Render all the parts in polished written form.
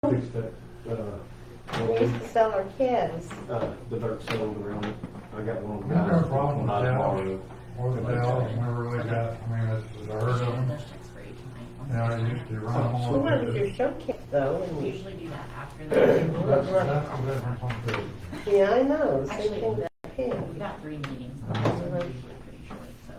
fix that, We used to sell our kids. the dirt settled around it. I got one of There's no them. problem with When I that. borrowed Or the Dallas never really got, I mean, it's a herd of them. You know, I used to run them We all. wanted to do show kids though, and We we, usually do that after the. That's the difference on food. yeah, I know, same Actually, thing with We kids. got 3 meetings, so those are usually pretty short, so.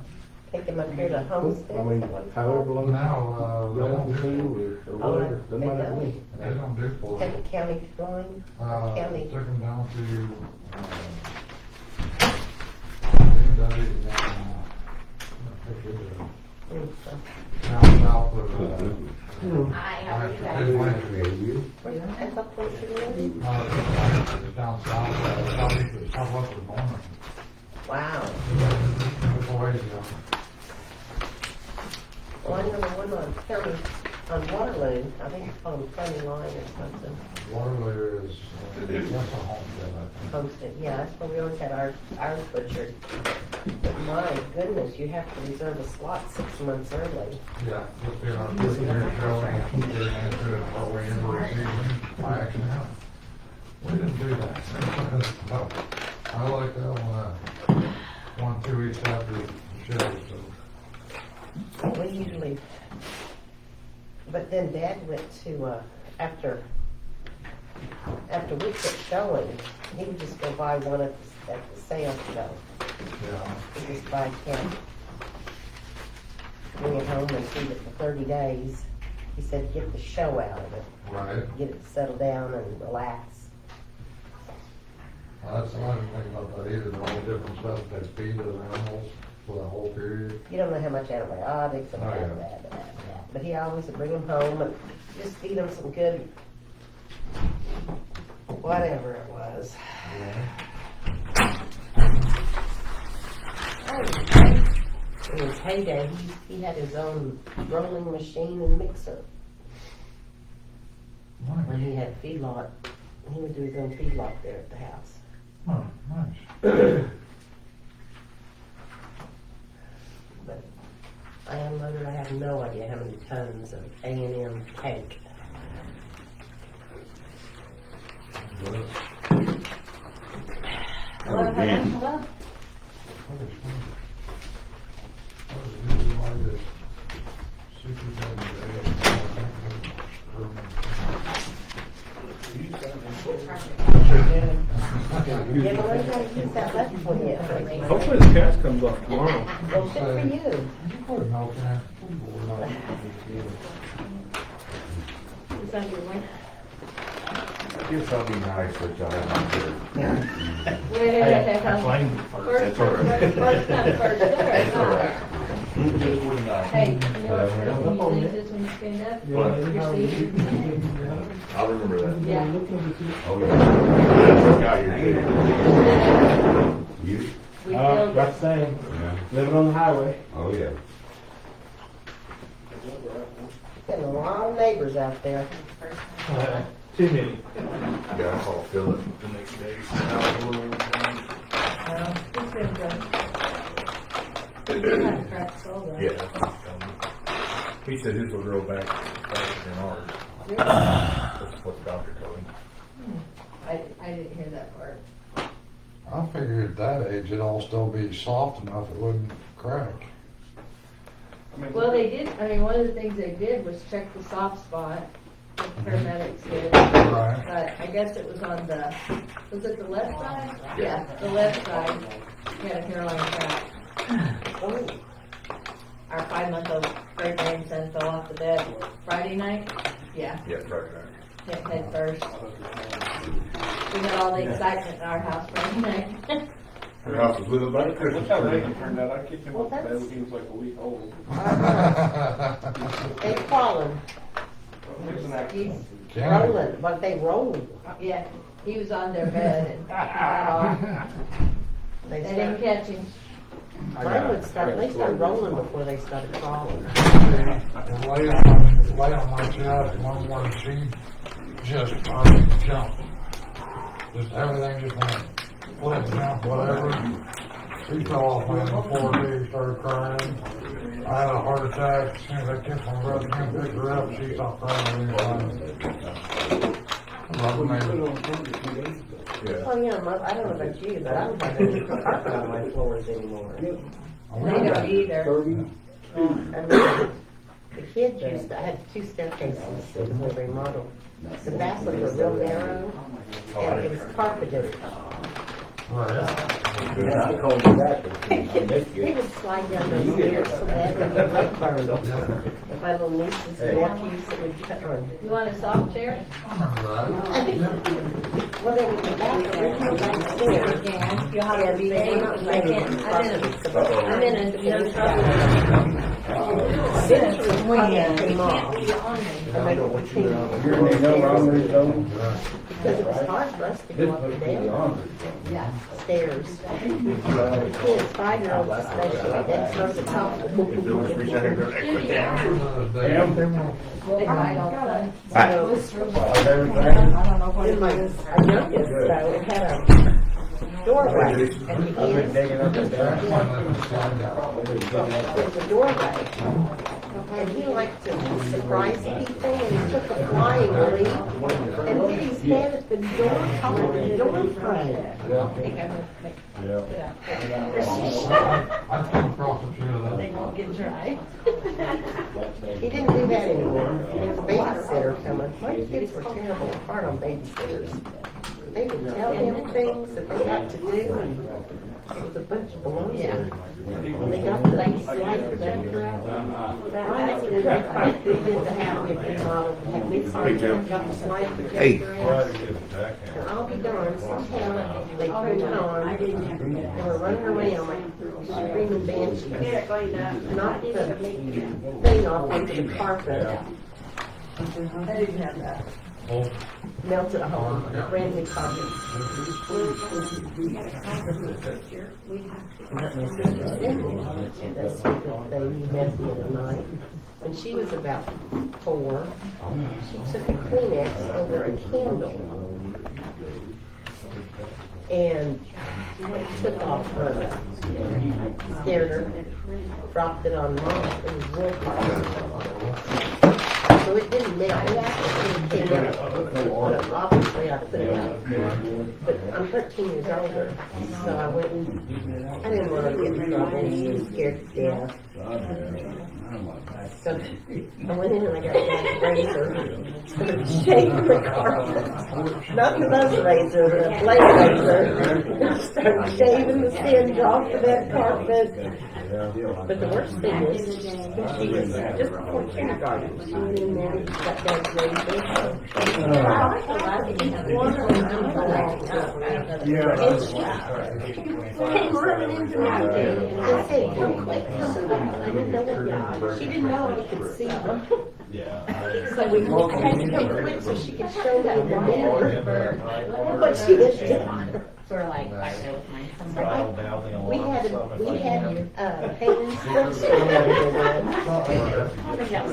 Take them up here to Homestead. I mean, however long. Now, they Y'all don't want to do, do or whatever, doesn't matter to me. they don't do pork. Take the county line, county. Took them down to, down south of, Hi, how are you It's guys? That's up close to the down south, southeast, southwest of Norman. Wow. It's a ways ago. Well, I know the one on county, on Waterloo, I think it's called County Line or something. Waterloo is, that's a homestead, I think. Homestead, yeah, that's where we always had ours butchered. But my goodness, you have to reserve a slot 6 months early. Yeah, just being our first year showing, getting into it partway into the season, by accident. We didn't do that. No, I like that one, 2 weeks after the show, so. We usually, but then Dad went to, after we quit showing, he would just go buy one at the sale show. Yeah, He just buy 10. Bring it home and feed it for 30 days. He said, get the show out of it. right. Get it settled down and relax. That's, I didn't think about that either, all the different stuff they feed those animals for that whole period. You don't know how much antibiotics and Oh, yeah. that. But he always would bring them home and just feed them some good, whatever it was. Yeah. In his heyday, he had his own rolling machine and mixer. When Nice. he had feedlot, he would do his own feedlot there at the house. Oh, nice. But I unloaded, I have no idea how many tons of A&M cake. Good. Hello, hello. Yeah, but I gotta use that left one yet. Hopefully the cast comes off tomorrow. Well, good for you. Put a milk in it. Is that your one? Guess I'll be nice, but y'all have First come, first served. Hey, you know what, when you leave this when you stand up, your seat. I'll remember that. Yeah. Oh, yeah. Got you. You? We filled About it. the same, Yeah. living on the highway. Oh, yeah. Got a lot of neighbors out there. Too many. Yeah, I call Philip the next day. It's been good. We do have a cracked skull though. Yeah. He said his will grow back faster than ours. Really? That's what the doctor told him. I didn't hear that part. I figured at that age it'd all still be soft enough it wouldn't crack. Well, they did, I mean, one of the things they did was check the soft spot, the paramedics did. Right. But I guess it was on was it the left side? Yeah. The left side, he had a hairline crack. Oh, Our 5-month-old great grandson fell off the bed Friday night. Yeah, Yeah, right. hit head first. We had all the excitement in our house Friday night. Her house was lit up by Christmas Look how tree. Reagan turned out. I kicked him Well, off the bed that's- when he was like a week old. they crawling, It was an accident. rolling, but they rolled. Yeah, he was on their bed and got off. They They didn't started, catch him. mine would start, they started rolling before they started crawling. Lay on my chest one morning, she just started to jump. Just everything just went flip, jump, whatever. She fell off my floor, too, started crying. I had a heart attack. As soon as I kissed my brother, came pick her up, she stopped crying. Rubber Well, you put maybe. it on front a few days ago. Yeah. Oh, yeah, I don't know about you, but I don't have any carpet on my floors anymore. They don't either. 30. I mean, the kids used to, I had 2 staircases that were remodeled. The bathrooms were real narrow, and it was carpeted. Right. I called you back. They would slide down those stairs so bad when the leg burned. And my little nieces and nephews that would cut on. You want a soft chair? Well, they would go back there, come downstairs. Yeah. You'll have to be They able were to not make ready it. to I'm in a young trouble. Eventually, carpet came off. And they would clean it. Because it was hard for us to go up and down stairs. The kids, 5-year-olds especially, they'd start to talk. They ride all the time. So, I don't know what in it my is. youngest, though, it had a doorway at the end. There was a doorway. And he liked to surprise people, and he took a flying leap and hit his head at the door frame. I come across a few of They those. won't get dry. He didn't do that anymore. There was a babysitter coming. My kids were terrible hard on babysitters. They would tell him things that they got to do, and it was a bunch of baloney. When they got the slide projector out, right, they did the house, they modeled, had me got the slide projector out. And I'll be darned, somehow they turned it on, they were running around like screaming banshees. Knocked the thing off onto the carpet. I didn't have that. Melted a hole, brand new carpet. That's the thing, he met the other night. When she was about 4, she took a Kleenex over a candle and took off her, scared her, dropped it on Mom. It was wool carpet. So it didn't melt. It came out. Obviously, I put it out. But I'm 13 years older, so I went and I didn't want to get in trouble. She was scared to death. So I went in and I got a razor, started shaving the carpet. Not the buzz razor, the blade razor. Started shaving the sins off of that carpet. But the worst thing is, she was just before kindergarten. She went in there and got that razor. Came running into my room and said, "Come quick, come on." I didn't know what. She didn't know I could see them. So we had to come quick so she could show them the mirror. But she didn't. Sort of like back there with my son. We had hands first. So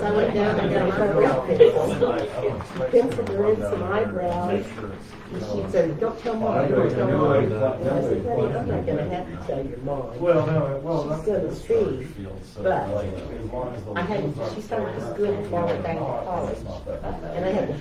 I went down and got a real pencil. Penciled her in some eyebrows. And she said, "Don't tell Mom, don't tell Mom." And I said, "Honey, I'm not gonna have to tell your mom. She's gonna see." But I had, she started to school before I went back to college. And I had to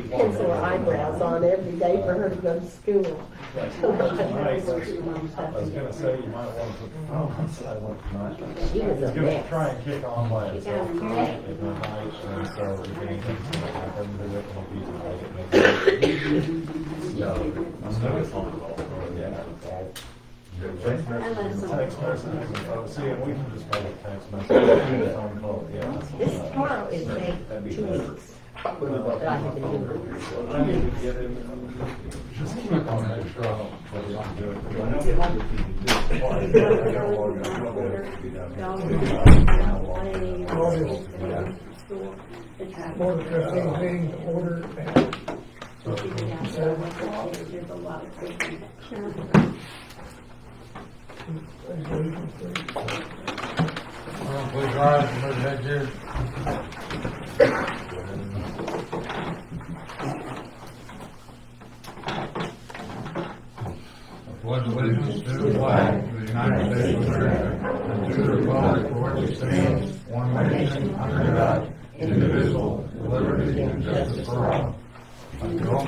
pencil her eyebrows on every day for her to go to school. I was gonna say, you might want to put the phone on silent tonight. She was a It's gonna mess. try and kick on by itself tonight at midnight, and so if anything's gonna happen to it, it'll be tonight. So, I'm gonna phone call. Yeah. Text message, see, and we can just make a text message, phone call, yeah. This tomorrow is May 2 weeks that I have been doing. I need to get in. Just click on that stuff. Board of Trustees meeting to order at 7:07. Please rise and raise your hand, Jerry. Pledge allegiance to the flag of the United States of America and to the republic for which it stands, one nation, under God, indivisible, with liberty and justice for all. Thank you all.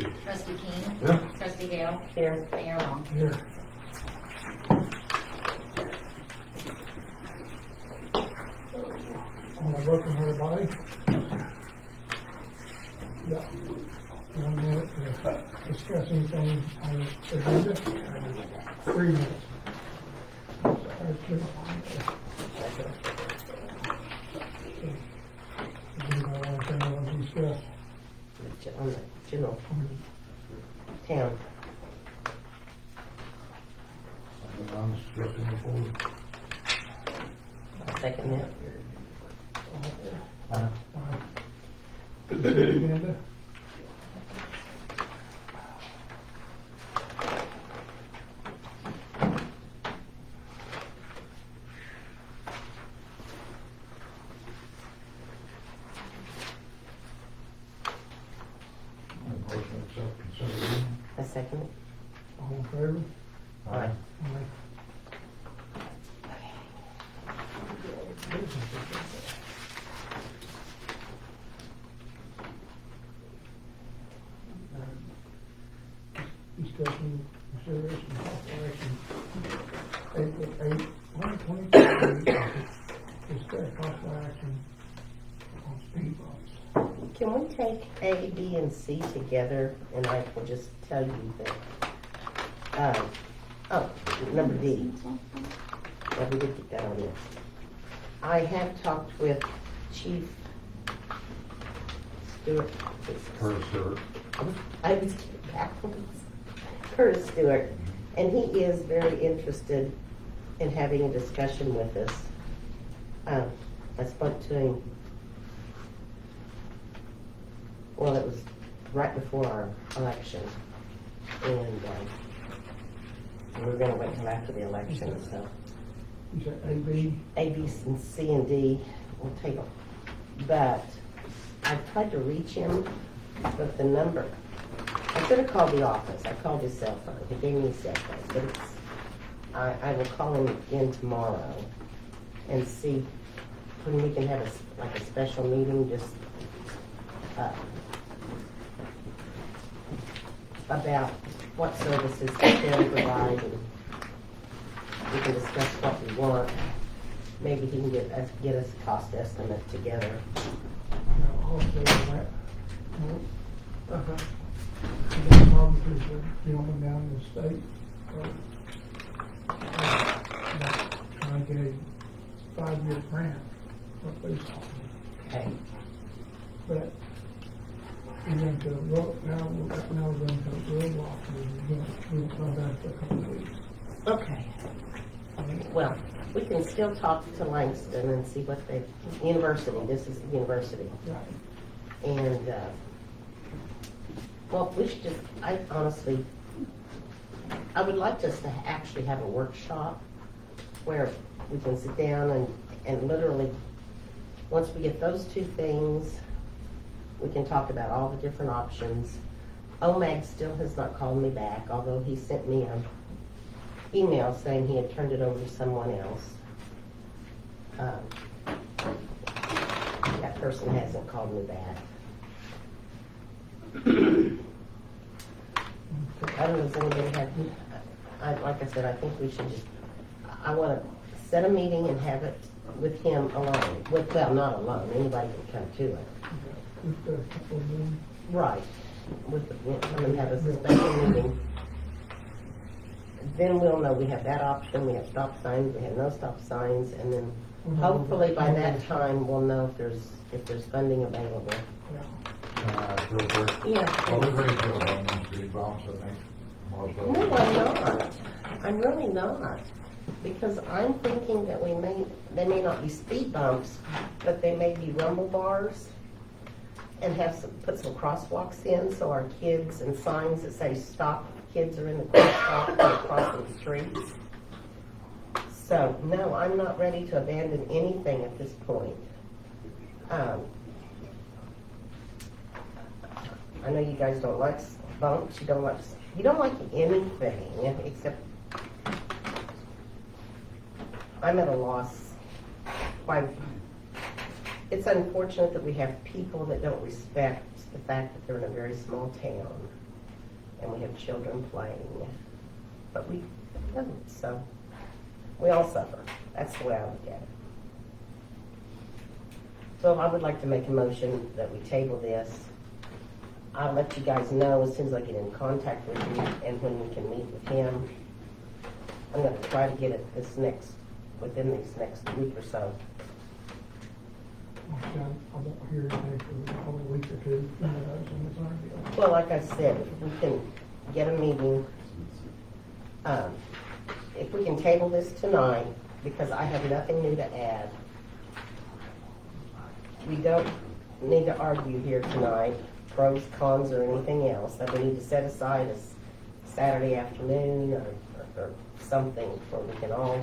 Trustee King. Yeah. Trustee Gale. Here. Mayor Long. Here. Want to welcome everybody. Yeah. 1 minute to discuss anything on the agenda. 3 minutes. Anybody want to discuss? On the general town. I'm discussing before. I'll second that. Agenda. Motion to accept consent agenda. I second it. All in favor? Aye. Discussion, consideration, and possible action, April 8, 2023, discuss possible action on speed bumps. Can we take A, B, and C together, and I will just tell you that, number D. Yeah, we did get that on there. I have talked with Chief Stewart. Curtis Stewart. I was getting backwards. Curtis Stewart, and he is very interested in having a discussion with us. I spoke to him, well, it was right before our election, and we were gonna wait until after the election, so You said AB, A, B, and C, and D will take them. But I've tried to reach him with the number. I could have called the office. I called his cell phone. He gave me his cell phone, but it's, I will call him again tomorrow and see when we can have like a special meeting, just, about what services we can provide, and we can discuss what we want. Maybe he can get us a cost estimate together. also that, no, you got problems with the gentleman down in the state, trying to get a 5-year grant for police officers. Okay. But we're going to road, now we're going to roadblock, we're going to come back for a couple of weeks. Okay. Well, we can still talk to Langston and see what they, university, this is the university. Right. And, well, we should just, I honestly, I would like us to actually have a workshop where we can sit down and literally, once we get those two things, we can talk about all the different options. OMAG still has not called me back, although he sent me an email saying he had turned it over to someone else. That person hasn't called me back. I don't know if anybody had, like I said, I think we should just, I want to set a meeting and have it with him alone. Well, not alone, anybody can come to it. Just a couple of them. Right. Come and have a special meeting. Then we'll know we have that option, we have stop signs, we have no stop signs, and then hopefully by that time, we'll know if there's funding available. Real quick. Yeah. Well, we're ready to go on these speed bumps, I think. Also. No, I'm not. I'm really not. Because I'm thinking that they may not be speed bumps, but they may be rumble bars, and put some crosswalks in, so our kids, and signs that say stop, kids are in the crosswalk, and crossing the streets. So, no, I'm not ready to abandon anything at this point. I know you guys don't like bumps, you don't like anything except, I'm at a loss. It's unfortunate that we have people that don't respect the fact that they're in a very small town. and we have children playing, but we don't, so we all suffer. That's the way I look at it. So I would like to make a motion that we table this. I'll let you guys know as soon as I get in contact with you and when we can meet with him. I'm gonna try to get it within this next week or so. Like I said, I won't hear anything for probably a week or two, so it's not a deal. Well, like I said, if we can get a meeting, if we can table this tonight, because I have nothing new to add. We don't need to argue here tonight, pros, cons, or anything else, that we need to set aside as Saturday afternoon or something where we can all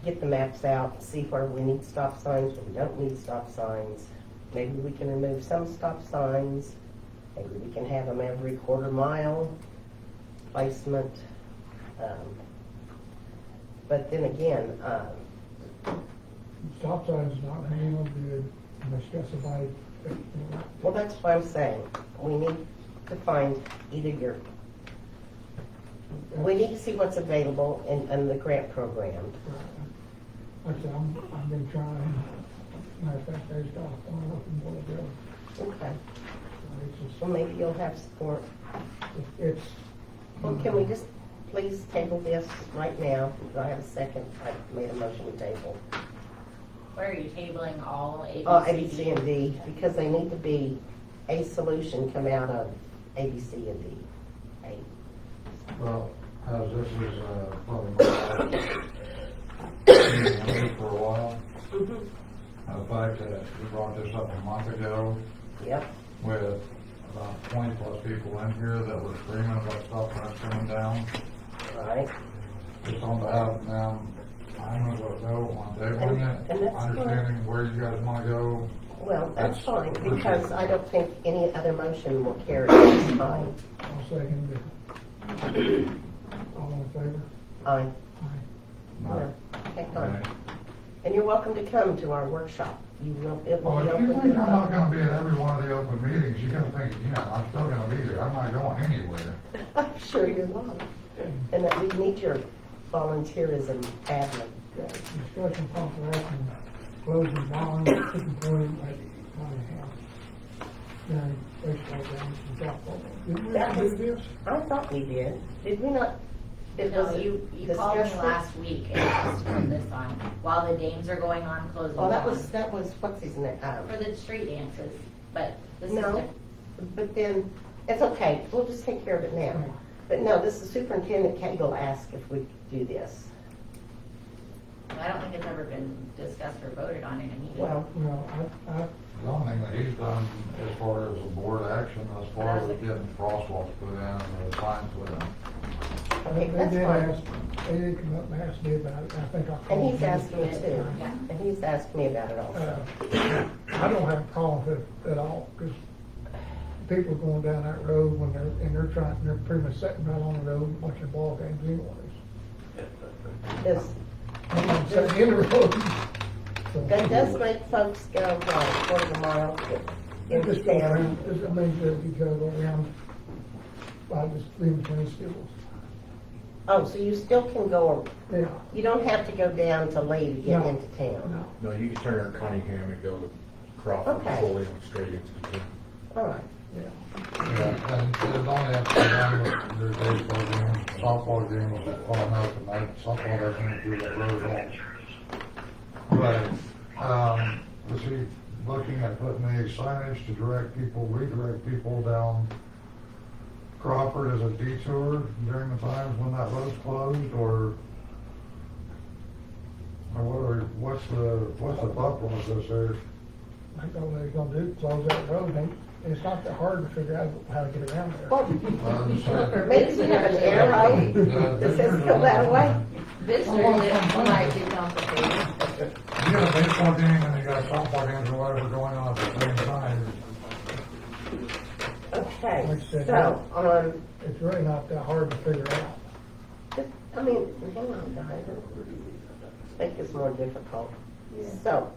get the maps out, see where we need stop signs, where we don't need stop signs. Maybe we can remove some stop signs. Maybe we can have them every quarter mile placement. But then again, Stop signs is not gonna be no good, and they specify, well, that's what I'm saying. We need to find either we need to see what's available in the grant program. like I said, I've been trying, matter of fact, I stopped on looking for a bill. Okay. It's just, Well, maybe you'll have support. it's. Well, can we just please table this right now? Do I have a second? I made a motion to table. Where are you tabling all A, B, Oh, A, C, B, C, and D, because they need to be a solution come out of A, B, C, and D. A. Well, as this is, probably my for a while, the fact that we brought this up a month ago Yep. with about 20 plus people in here that were screaming about stop signs coming down, Right. just on behalf of them, I'm gonna go on tabling And it, that's fine. understanding where you guys wanna go. Well, that's That's- fine, because I don't think any other motion will carry this time. I'll second it. All in favor? Aye. Aye. Okay, fine. And you're welcome to come to our workshop. You will, it will Well, be if you open think to I'm not the gonna be at every one of the open meetings, you're gonna think, I'm still gonna be there, I'm not going anywhere. I'm sure you're not. And that we need your volunteerism admin. Discussion possible action, closing bonds, employee at county house. During baseball games and softball games. Did we That ever was, do this? I thought we did. Did we not? It No, was you called me discussed it? last week and asked to put this on, while the games are going on, closing Oh, on. that was, what's his name? For the street dances, but this is, No, but then, it's okay, we'll just take care of it now. But no, this is Superintendent Cagle asked if we could do this. I don't think it's ever been discussed or voted on in a meeting. Well, No, The only thing that he's done as far as a board action, as far as getting crosswalks put in or signs put in. okay, they that's did fine. ask, they did come up and ask me about it, I think I called. And he's you. asked me too, Yeah. and he's asked me about it also. I don't have a problem with it at all, because people are going down that road when they're pretty much sitting right on the road watching ball games anyways. Does, I'm not sitting in the road. So- that does make folks go, what, a quarter of a mile It into just goes town? around, it means that you go around, by just leaving between schools. Oh, so you still can go, Yeah, you don't have to go down to Lee to get No. into town? no, No, you can turn on Cunningham and go to Crawford, Okay. fully on straight into the town. All right. yeah. Yeah, and there's only up to them, there's baseball games, softball games, all American night, softball doesn't do that road at all. But, was he looking at putting any signage to redirect people down Crawford as a detour during the times when that road's closed, or what's the thought process there? I don't know what they're gonna do, close that road, and it's not that hard to figure out how to get around there. Well, I'm just saying. maybe we have an arrow that says go that way. Visitors, it might be complicated. You got a baseball game and you got softball games or whatever going on at the same time. Okay, Like I said, so, It's really not that hard to figure out. I mean, hang on, guys, make this more difficult. So,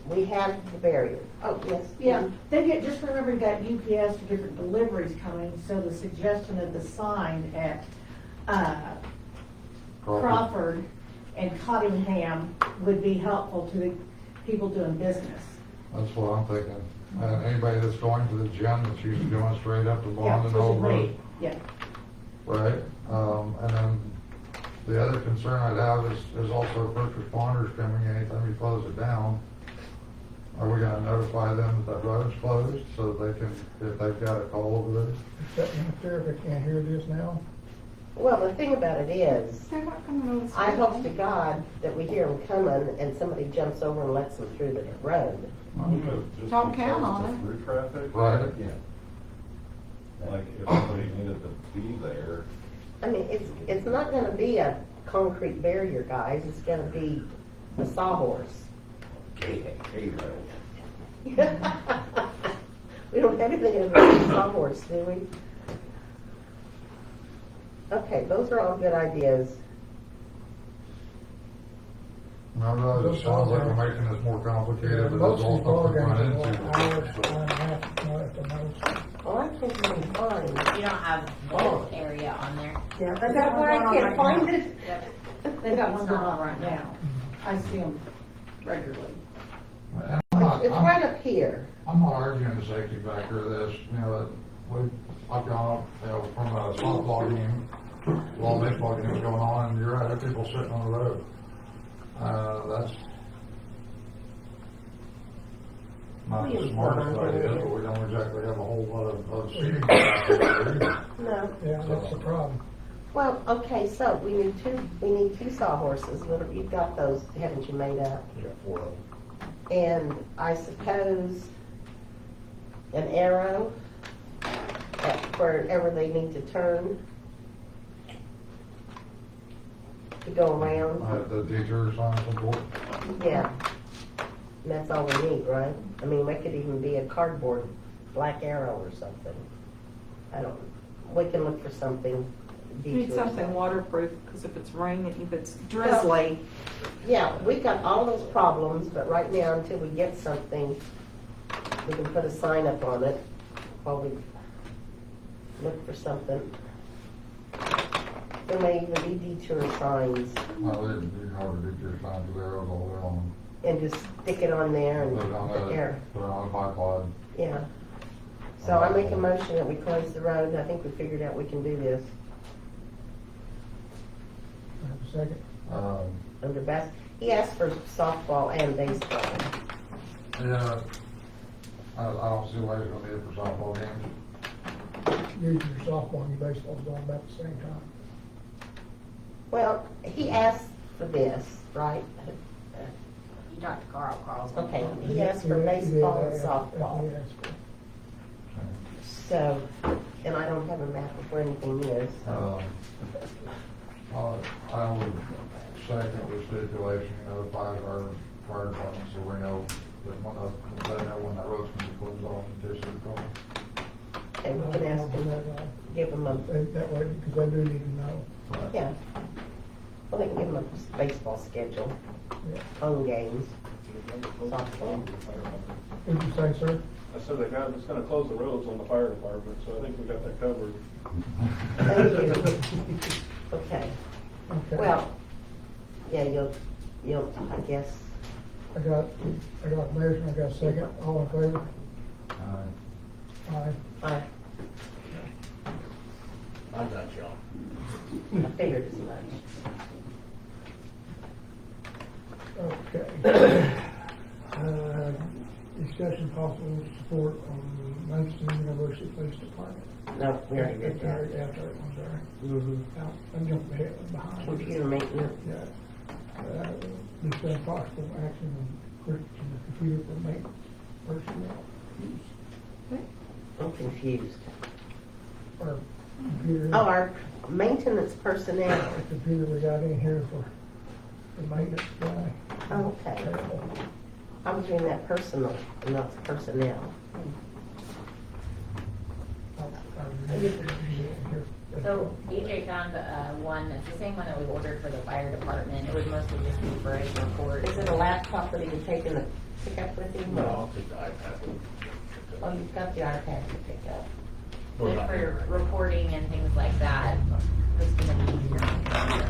we have the barrier. Oh, yes. Yeah, they get, just remember you got UPS for different deliveries coming, so the suggestion of the sign at, Crawford and Cottingham would be helpful to the people doing business. That's what I'm thinking. And anybody that's going to the gym that's used to going straight up to Yeah, Bond and which is Old Road. me. Yeah, Right, and then the other concern I'd have is also first responders coming anytime you close it down. Are we gonna notify them that that road's closed so that they can, if they've got a call over there? Sitting up there, if they can't hear this now. Well, the thing about it is, They're not coming over. I hope to God that we hear them coming and somebody jumps over and lets them through the road. Don't count on it. Through traffic? Right. Yeah. Like, if somebody needed to be there, I mean, it's not gonna be a concrete barrier, guys, it's gonna be a sawhorse. hey, We don't have anything in a sawhorse, do we? Okay, those are all good ideas. No, it sounds like we're making this more complicated than it's Most of all these ball stuff we run games are into. like hours, hour and a half, you know, at the most. Well, I think we'll be fine. You don't have this area on there. Yeah, is that why I can't find it? they've got one It's going not on right now. I see them regularly. And I'm It's not, right up here. I'm not arguing the safety factor of this, you know, that I've gone up, you know, from a softball game, while baseball game was going on, and you're right, there are people sitting on the road. That's not the smartest idea, but we don't exactly have a whole lot of seating capacity there either. No. Yeah, that's the problem. Well, okay, so we need two sawhorses. You've got those, haven't you, made up? Yeah, 4 of them. And I suppose an arrow at wherever they need to turn to go around. The teachers on some board. Yeah. And that's all we need, right? I mean, it could even be a cardboard black arrow or something. I don't, we can look for something. You need detour. something waterproof, because if it's raining, if it's drizzly, Yeah, we got all those problems, but right now, until we get something, we can put a sign up on it while we look for something. There may even be detour signs, Well, you can hardly do your signs with arrows all day long. and just stick it on there and Put it on the air. put it on a bipod. Yeah. So I make a motion that we close the road. I think we figured out we can do this I have a second. under best. He asked for softball and baseball. Yeah, I don't see why it's gonna be it for softball games. Usually your softball and your baseball's going about the same time. Well, he asked for this, right? You talked to Carl, Carl's. Okay, he asked for baseball and softball. That's what he asked for. So, and I don't have a map of where anything is. I would second the stipulation, notify our fire department so we know that when that road's gonna be closed off in case of a call. And we can ask him, give him a, That way, because they do need to know. yeah. Well, they can give him a baseball schedule, Yeah. home games, softball. What'd you say, sir? I said it's gonna close the roads on the fire department, so I think we got that covered. Thank you. Okay, Okay. well, yeah, you'll, I guess, I got a motion, I got a second, all in favor? Aye. I got y'all. figured as much. Okay. Discussion possible support on Langston University Police Department. No, we already did That's already- that. that's already on there. Mm-hmm. Now, I'm jumping ahead behind. Computer maintenance, Yeah. Discuss possible action on purchasing a computer for maintenance personnel use. I'm confused. Or computer. Oh, our maintenance personnel, The computer we got in here for the maintenance guy. okay. Terrible. I was doing that personal, and not personnel. I remember it here. So AJ found one, it's the same one that we ordered for the fire department. It would mostly just be for his report. Is it a laptop that he can take in the pick up with him? No, I'll take the iPad. Oh, you've got the iPad to pick up. Well, Good not for here. reporting and things like that. It's gonna be easier on the computer.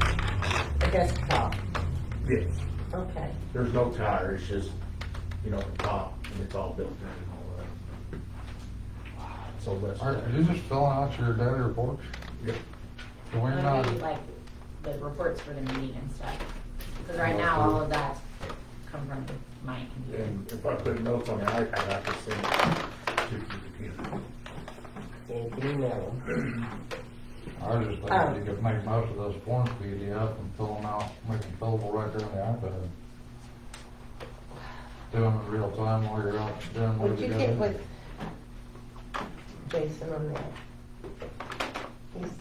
A desktop, Yes, okay. there's no tower, it's just, you know, the top, and it's all built in and all that. So that's. Are you just filling out your daily reports? Yep. So we're Maybe not, like the reports for the meeting and stuff. Because right now, all of that come from my computer. And if I put notes on the iPad, I can send it to the computer. And email them. I was just thinking you could make most of those forms PDF and fill them out, make them fillable right there on the iPad. Do them in real time while you're out doing what Would you you get gotta with Jason on that? He's,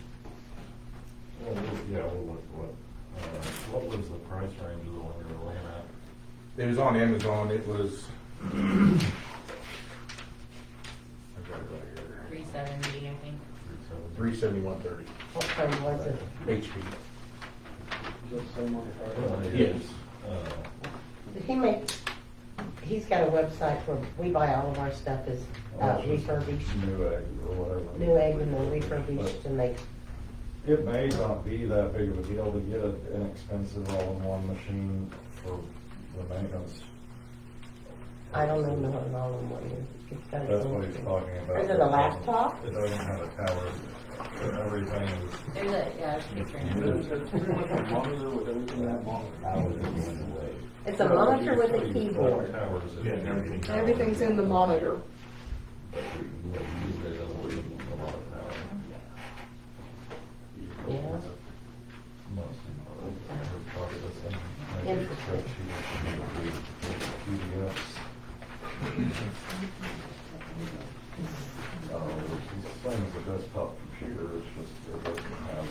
Yeah, what was the price range of the one you were looking at? It was on Amazon, it was. I got it right here. 370, I think. $371.30 what kind was it? HP. Is that the same on the fire? Yes. Did he make, he's got a website where we buy all of our stuff is refurbished, Newegg or whatever. Newegg, and then refurbished, and they, It may not be that big of a deal to get an inexpensive all-in-one machine for the maintenance. I don't even know what an all-in-one is. It's got its That's own what he's thing. talking about. Is it a laptop? It doesn't have a tower, so everything is. There's a, yeah, it's a picture in Is there. it pretty much a monitor with everything in that monitor? It's a monitor with a keyboard. Towers and Yeah, and everything. Everything's in the monitor. Yeah. Same as a desktop computer, it's just, it doesn't have.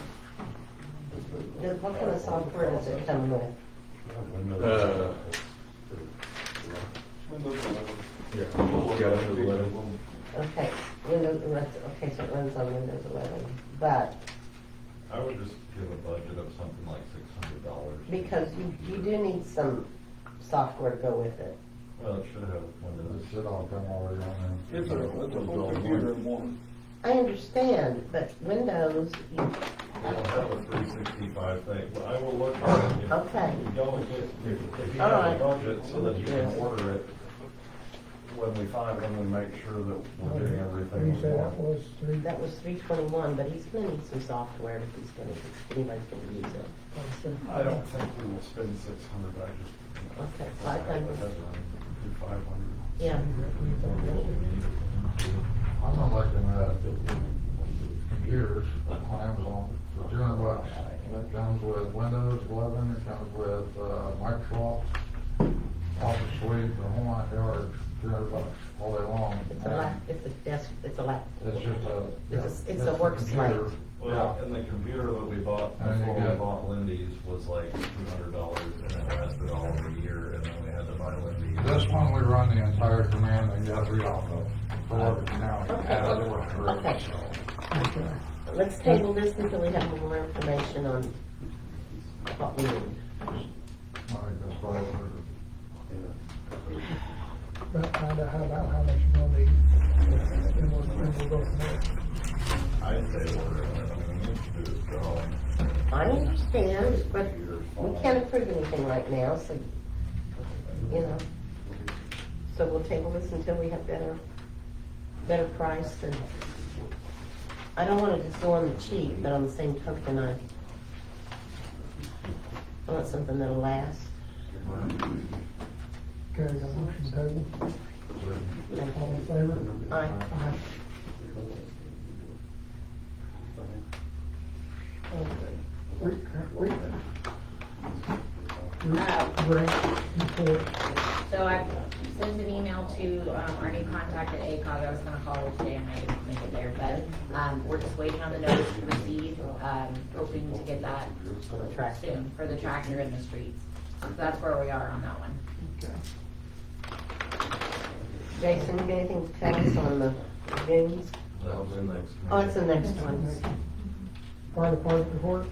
What kind of software does it come with? Windows. Windows 11. Yeah. Yeah, Windows 11. Okay, Windows, okay, so it runs on Windows 11, but I would just give a budget of something like $600. because you do need some software to go with it. Well, it should have Windows. It should all come already on It's a whole computer in one. I understand, but Windows, I don't have a 365 thing, but I will look at it. Okay. Y'all get, if you All have right. a budget so that you can Yes. order it when we find them and make sure that we're getting everything You we said that want. was three, that was 321, but he's gonna need some software if he's gonna, if anybody's gonna use it. I don't think we will spend 600, I just. Okay, 500. 500. Yeah. I'm not looking at computers on Amazon for $200. That comes with Windows 11, it comes with Microsoft Office Suite, the whole nine yards, $200 all day long. It's a lap, it's a desk, it's a lap. It's just a. It's a just work computer. slate. Well, and the computer that we bought And you before we get- bought Lindy's was like $200 and it lasted all of a year and then we had to buy Lindy's. This one, we run the entire command and you got to read off of. For work now, as it works for Okay. so. Let's table this until we have more information on what we need. I think that's what I would. but find out how much you're gonna need. And we'll go from there. I'd say order it, I mean, we need to do this job. I understand, but we can't approve anything right now, so, you know. So we'll table this until we have better price and I don't want to just go on the cheap, but on the same token, I want something that'll last. Carry a motion table. All in favor? Aye. Aye. Grant report. So I sent an email to our new contact at ACOG. I was gonna call her today and I didn't make it there, but we're just waiting on the notice to proceed, hoping to get that soon for the tractor in the streets. So that's where we are on that one. Jason, you got anything to tell us on the dunes? That was the next. Oh, it's the next one. Fire department report.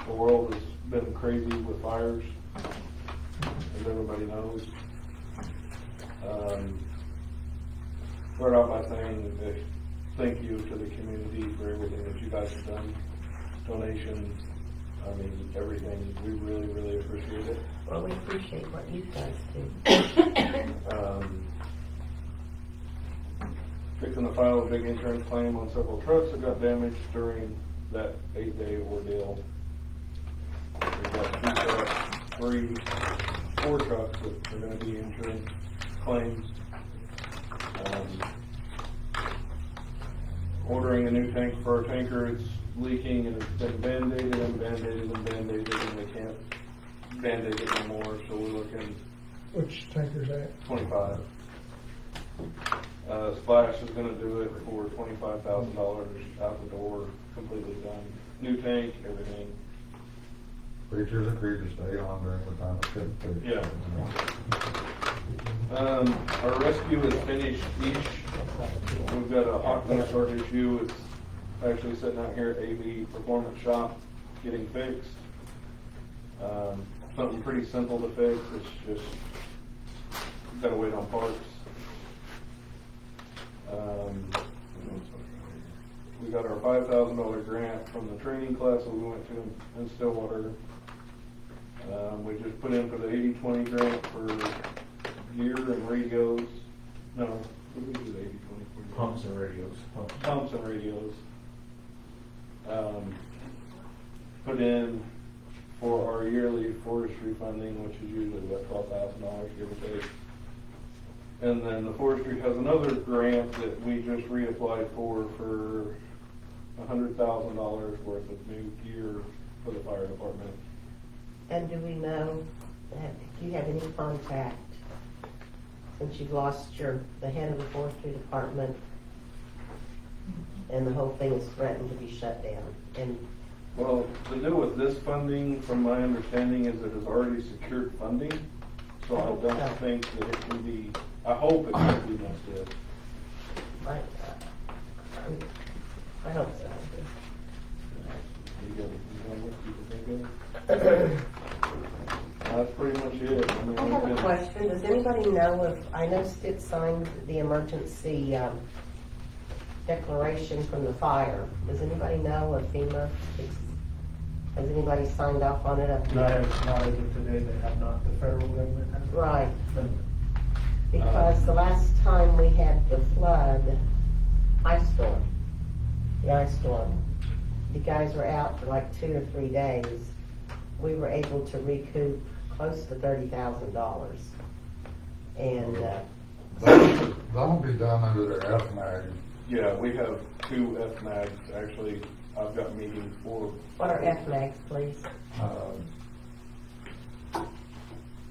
The world is been crazy with fires, as everybody knows. Start out by saying that thank you to the community for everything that you guys have done. Donations, I mean, everything. We really, really appreciate it. Well, we appreciate what you guys do. Fixing to file a big insurance claim on several trucks that got damaged during that 8-day ordeal. We've got 4 trucks that are gonna be insurance claims. Ordering a new tank for our tanker, it's leaking and it's been band-aided and band-aided and band-aided and they can't band-aid it no more, so we're looking Which tanker's that? 25. Splash is gonna do it for $25,000 out the door, completely done. New tank, everything. Creatures agreed to stay on during the time of good. Yeah. Our rescue is finished each. We've got a hot gun start issue. It's actually sitting out here at AV Performance Shop getting fixed. Something pretty simple to fix. It's just gotta wait on parts. We got our $5,000 grant from the training class that we went to in Stillwater. We just put in for the 80-20 grant for gear and radios. No, what did we do the 80-20 for? Pumps and radios. Pumps and radios. Put in for our yearly forestry funding, which is usually about $12,000, give or take. And then the forestry has another grant that we just reapplied for $100,000 worth of new gear for the fire department. And do we know, do you have any contact, since you've lost the head of the forestry department, and the whole thing is threatened to be shut down? And Well, the deal with this funding, from my understanding, is it has already secured funding. So I don't think that it can be, I hope it can be messed with. I hope so. You know what you can think of? That's pretty much it. I mean, I have a question. Does anybody know if, I know Stitt signed the emergency declaration from the fire. Does anybody know if FEMA, has anybody signed off on it? Not as of today, they have not, the federal government has. Right. Because the last time we had the flood, the ice storm, the guys were out for like 2 or 3 days. We were able to recoup close to $30,000. And, That'll be done under their FMAG. Yeah, we have 2 FMAGs, actually. I've got meetings for. what are FMAGs, please?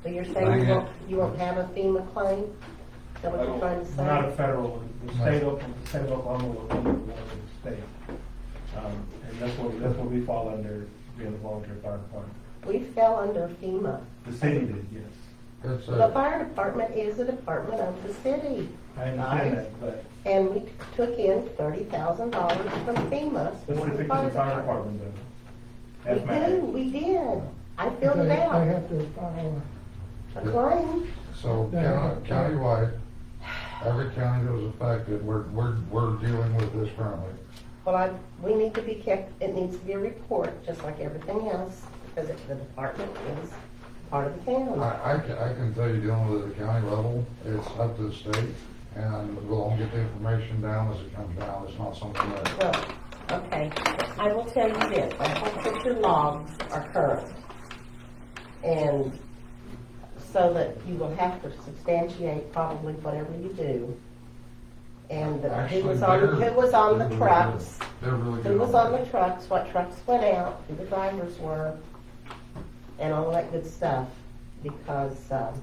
So you're Dang saying it. you won't have a FEMA claim? Is that what you're trying to say? Not a federal one, the state of Oklahoma will come with one in the state. And that's what we fall under, being a volunteer fire department. We fell under FEMA. The city did, yes. It's The a, fire department is a department of the city. I understand that, but And we took in $30,000 from FEMA. specific to the fire department though. We did. I filled it They out. have to file A claim. so countywide, every county that was affected, we're dealing with this currently. Well, we need to be kept, it needs to be a report, just like everything else, because the department is part of the town. I can tell you, dealing with the county level, it's up to the state, and we'll all get the information down as it comes down. It's not something that, Well, okay, I will tell you this, I hope that your logs are current. And so that you will have to substantiate probably whatever you do. And who Actually, was on the trucks, they're really good. who was on the trucks, what trucks went out, who the drivers were, and all that good stuff, because, So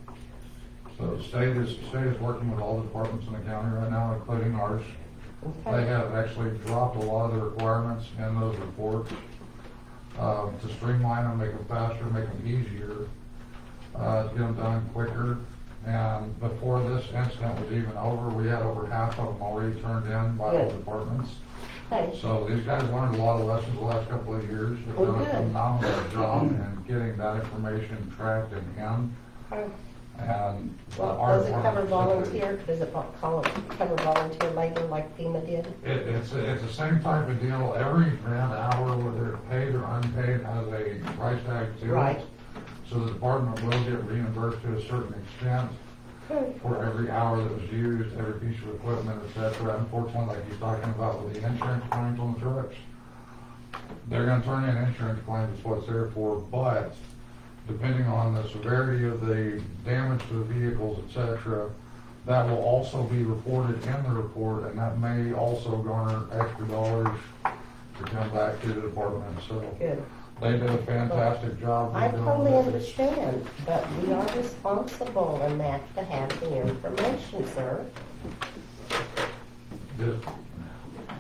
the state is working with all the departments in the county right now, including ours. They okay, have actually dropped a lot of the requirements in those reports to streamline them, make them faster, make them easier, get them done quicker. And before this incident was even over, we had over half of them already turned in by all Good. departments. Okay. So these guys learned a lot of lessons the last couple of years. They've Well, done a good. phenomenal job in getting that information tracked and in. And Well, our does it cover department- volunteer, does it cover volunteer labor like FEMA did? It's the same type of deal. Every grant hour, whether it's paid or unpaid, has a price tag to it. Right. So the department will get reimbursed to a certain extent for every hour that was used, every piece of equipment, et cetera. Unfortunately, like he's talking about with the insurance claims on the trucks, they're gonna turn in insurance claims, is what it's there for, but depending on the severity of the damage to the vehicles, et cetera, that will also be reported in the report, and that may also garner extra dollars to come back to the department. So Good. they did a fantastic job. I of doing totally this. understand, but we are responsible enough to have the information, sir. Just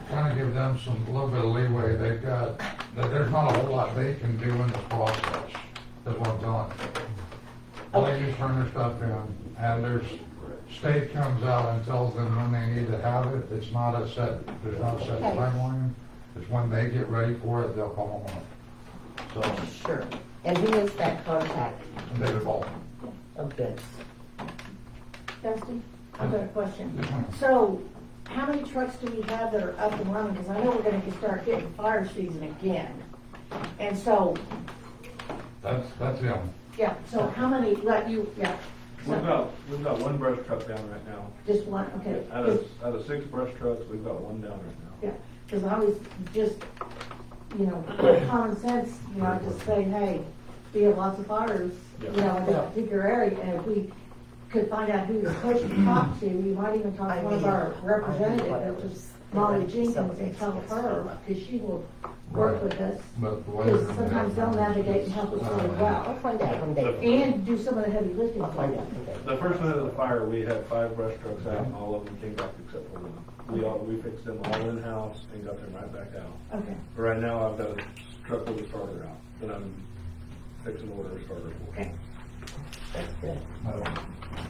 kind of give them a little bit of leeway. They've got, there's not a whole lot they can do in the process, is what I'm telling you. All they do is turn their stuff in, and state comes out and tells them when they need to have it. It's not a set, there's not a set Okay. timeline. It's when they get ready for it, they'll call them on it. So, Sure. And who is that contact? David Baldwin. Oh, good. Dusty, I've got a question. Yes, ma'am. So, how many trucks do we have that are up and running? Because I know we're gonna start getting fire season again. And so, That's him. yeah, so how many, like you, yeah. So, We've got one brush truck down right now. Just one, okay. Out of 6 brush trucks, we've got one down right now. Yeah, because I was just, common sense, I just say, hey, we have lots of fires, in that particular area, and if we could find out who to push and talk to, we might even talk to one of our representatives, which is Molly Jenkins, and tell her, because she will work with us, But the way because they're sometimes they'll navigate and help us really I'll well, find out from David. and do some of the heavy lifting. I'll find out from David. The first night of the fire, we had 5 brush trucks out, and all of them came back except for one. We fixed them all in-house and got them right back out. Okay, But right now, I've got a truck with a starter out, that I'm fixing to order a starter for. okay. That's good.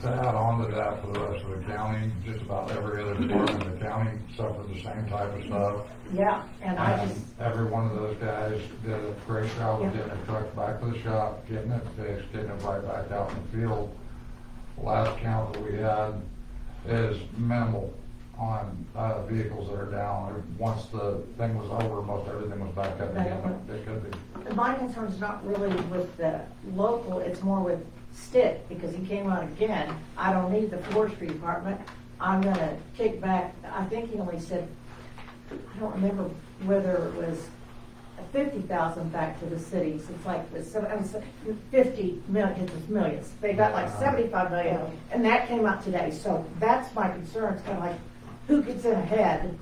To add on to that for the rest of the county, just about every other department in the county suffered the same type of stuff. Yeah, and I And just, every one of those guys did a great job of Yeah. getting their trucks back to the shop, getting it fixed, getting it right back out in the field. Last count that we had is minimal on vehicles that are down. Once the thing was over, most everything was back up again. It could be. my concern's not really with the local, it's more with Stitt, because he came out again. I don't need the forestry department. I'm gonna kick back, I think he only said, I don't remember whether it was 50,000 back to the cities. It's like, it's 50 million, it's millions. They got like 75 million, and that came out today. So that's my concern. It's kind of like, who gets in ahead?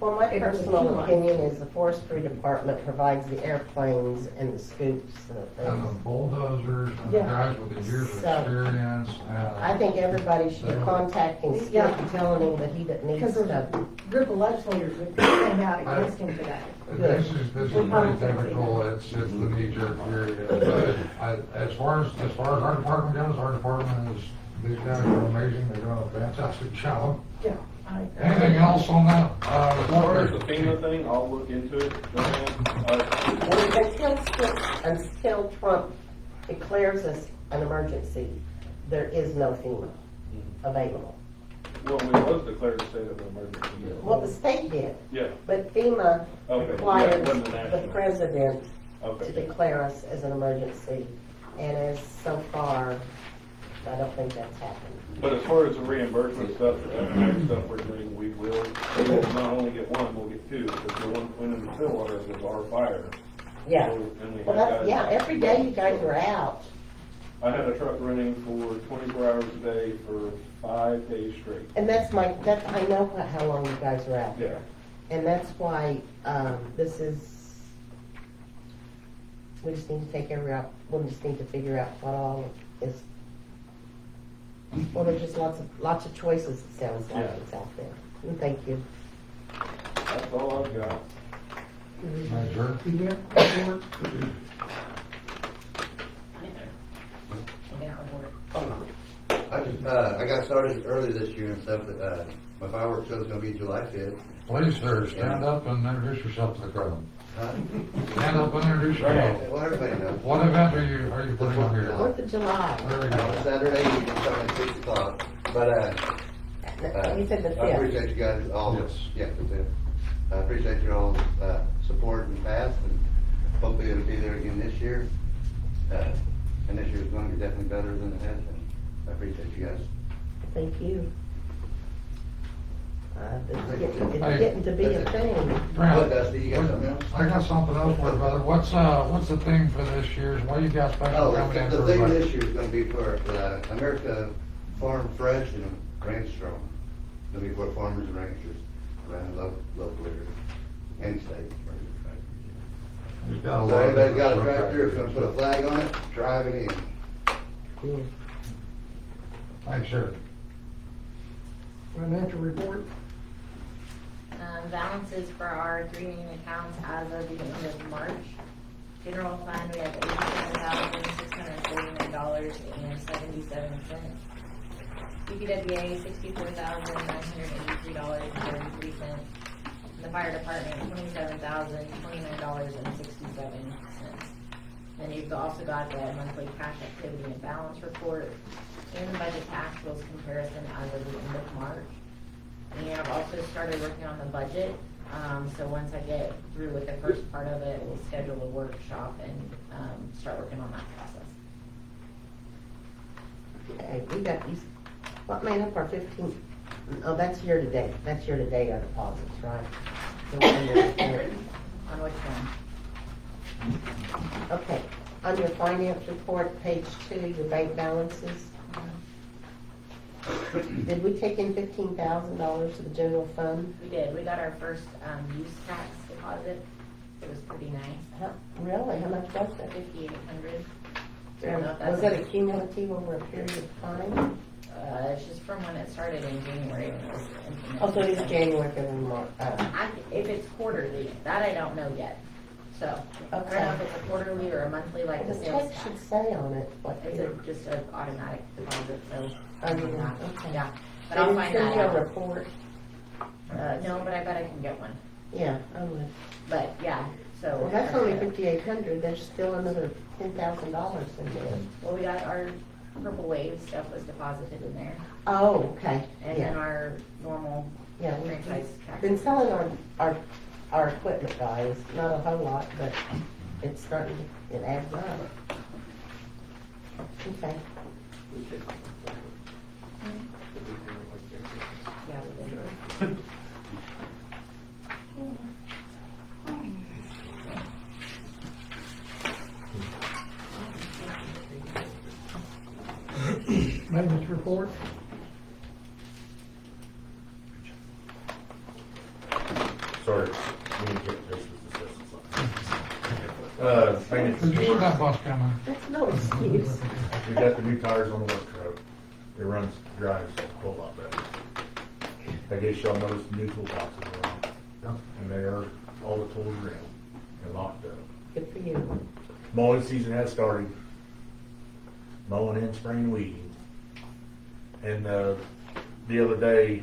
Well, my It was personal too opinion is the forestry department provides the airplanes and the scoops and And the things. bulldozers and the Yeah. guys with the years of So, experience. I think everybody should be contacting Skip and telling him that he doesn't need Because there's stuff. a group of legislators that came out against him today. This is pretty typical, it's the knee-jerk period, but as far as our department goes, our department is, these guys are amazing, they're doing a fantastic job. Yeah. Anything else on that? As far as the FEMA thing, I'll look into it, Joanne. Until Trump declares us an emergency, there is no FEMA available. Well, we was declared a state of emergency. Well, the state did, Yeah, but FEMA Okay, yeah, requires it wasn't the national. president to okay. declare us as an emergency. And as so far, I don't think that's happened. But as far as the reimbursement stuff, that kind of stuff we're doing, we will not only get one, we'll get 2, because the one went in the Stillwater was our fire. Yeah. So, and we Well, had that's, guys- yeah, every day you guys are out. I had a truck running for 24 hours a day for 5 days straight. And I know how long you guys are out there. And that's why, this is, we just need to we just need to figure out what all is. Well, there's just lots of choices, it sounds like, Yeah. it's out there. And thank you. That's all I've got. Measure. I got started early this year and stuff, but, my fireworks show's gonna be July 5th. Please, sir, stand up and introduce yourself to the crowd. Huh? Stand up and introduce yourself. Well, everybody knows. What event are you putting on here? 4th of July. There we go. Saturday, starting at 6 o'clock, but, You said the I 5th. appreciate you guys all. Yes. Yeah, that's it. I appreciate your all, support in the past, and hopefully it'll be there again this year. And this year's gonna be definitely better than it has been. I appreciate you guys. Thank you. It's getting to be a thing. What, Dusty, you got something else? I got something else for you, brother. What's the theme for this year's, what you got special Oh, coming in the for thing everybody? this year is gonna be for, America Farm Fresh and Ranch Strong. It'll be for farmers and ranchers around the local area and state. You've got a So lot of anybody's got a different tractor, if stuff gonna put a flag on it, drive it in. Yeah. Thanks, sir. Financial report, Balances for our three main accounts as of the end of March. General fund, we have $87,649.77. UPWA, $64,983.33. The fire department, $27,029.67. Then you've also got the monthly cash activity and balance report and the budget to actuals comparison as of the end of March. And I've also started working on the budget, so once I get through with the first part of it, we'll schedule a workshop and, start working on that process. Okay, we got these, what made up our 15, oh, that's year to date, our deposits, right? So on your- On which one? Okay, on your finance report, page 2, your bank balances. Did we take in $15,000 to the general fund? We did, we got our first, use tax deposit, it was pretty nice, Really? How much was that? 5,800. Was that a cumulative over a period of time? It's just from when it started in January when it was implemented. Oh, so it is January, February, March. If it's quarterly, that I don't know yet, so, I don't know if it's a quarterly or a monthly like the The sales check tax. should say on it what It's year. just an automatic deposit, so. Oh, yeah, okay. Yeah, but They I'll didn't find send that you a out. report? No, but I bet I can get one, Yeah, I would. but yeah, so. Well, that's only 5,800, there's still another $10,000 in there. Well, we got our Purple Wave stuff was deposited in there, Oh, okay, and then yeah, our normal yeah. We've franchise tax. been selling our equipment, guys, not a whole lot, but it's starting, it adds up. Okay. Yeah, we did. maintenance report, Sorry, we need to get this discussing something. Maintenance Did you see report. that bus coming? That's no excuse. We got the new tires on the work truck. It drives a whole lot better. I guess y'all noticed the new toolboxes are on. And they are, all the tools are in and locked up. Good for you. Mowing season has started. Mowing and spraying weeding. And, the other day,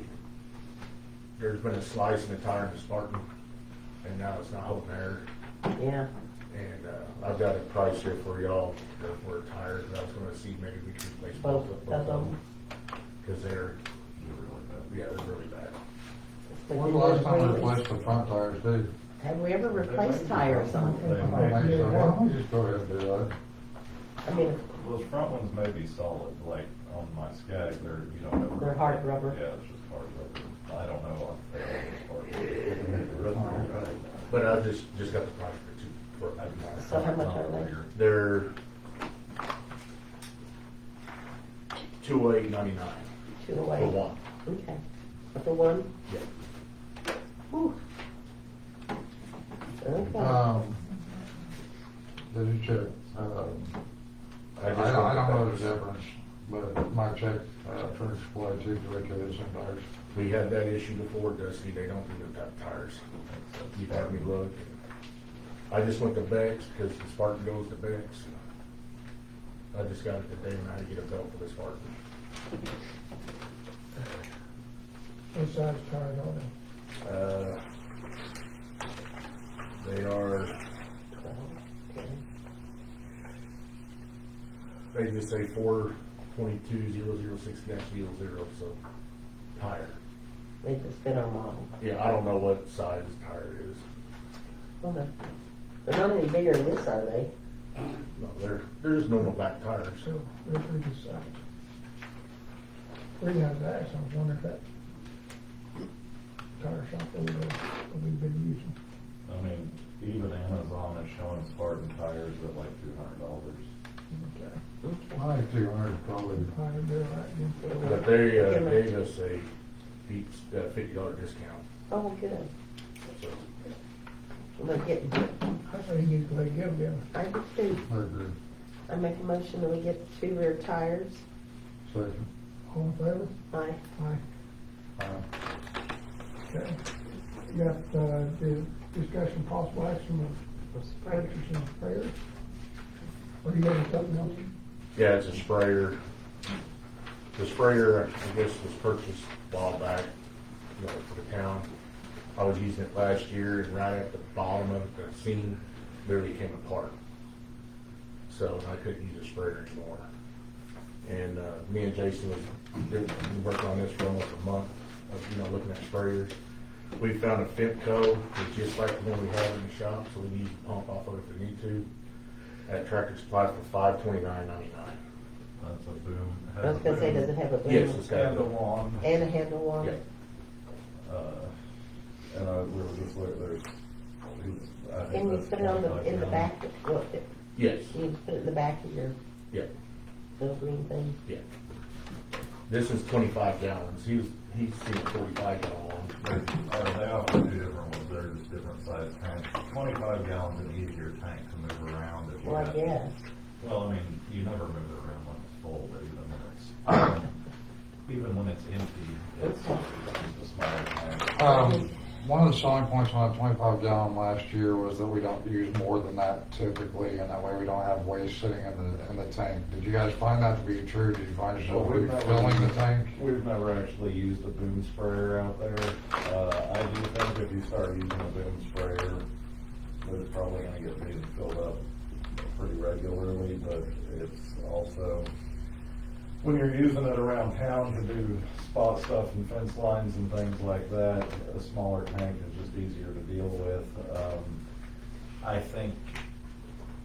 there's been a slice in the tire in the Spartan, and now it's not holding air. Yeah. And, I've got a price here for y'all for tires, and I was gonna see maybe we could replace both of them. Cause they're, yeah, they're really bad. When's the last time we replaced the front tires, dude? Have we ever replaced tires on I them? don't think so. Why don't we just go ahead and do that? I mean, Those front ones may be solid, like on my Skag, They're hard rubber. Yeah, it's just hard rubber. I don't know if they're hard rubber. But I just got the price for two, for So how much are they? They're $208.99 2 for away. one. Okay. For one? Yeah. Whew. Okay. Did you check, I don't know the difference, but my check, for supply too, directly is in tires. We had that issue before, Dusty, they don't do the tires. You've had me look. I just went to Beck's, because the Spartan goes to Beck's. I just got it today, and I had to get a belt for the Spartan. What size tires are they? They are, they just say 422-006-00, so tire. They just fit our model. Yeah, I don't know what size tire it is. Well, they're not any bigger than this, are they? No, they're just normal black tires. So, they're pretty good size. We have that, so I was wondering if that tire shop over there, that we've been using. I mean, even Amazon is showing Spartan tires at like $200. Okay. Okay. I think 200 probably. Tire, they're right, yeah. But they gave us a $50 discount. Oh, good. So We're getting, I say you need to let it go, yeah. I do too. I agree. I make a motion that we get 2 rear tires. Second. All in favor? Aye. Aye. Aye. Okay. You got, the discussion possible action of purchasing sprayers? Or you got something else? yeah, it's a sprayer. The sprayer, I guess, was purchased a while back, for the town. I was using it last year, and right at the bottom of the seam, literally came apart. So I couldn't use the sprayer anymore. And me and Jason been working on this for almost a month, of, looking at sprayers. We found a Fimco, it's just like the one we have in the shop, so we need to pump off of it if we need to. At Tractor Supply for $529.99. That's a boom. I was gonna say, does it have a boom? Yes, it's got And a wand. And a handle on Yeah. it? And we were just like, there's. I think Can you that's put it on in the 25 back, well, Yes, you can put it in the back of your yeah, little green thing? yeah. This is 25 gallons. He's seen a 45 gallon one. They offer 2 different ones, they're just different size tanks. 25 gallons an easier tank to move around if you Well, I have- guess. Well, I mean, you never move it around when it's full, but even when it's empty, it's a smaller tank. One of the selling points on that 25 gallon last year was that we don't use more than that typically, and that way we don't have waste sitting in the tank. Did you guys find that to be true? Did you find yourself Well, we've never refilling the tank? We've never actually used a boom sprayer out there. I do think if you start using a boom sprayer, that it's probably gonna get big and filled up pretty regularly, but it's also, when you're using it around town to do spot stuff and fence lines and things like that, a smaller tank is just easier to deal with. I think,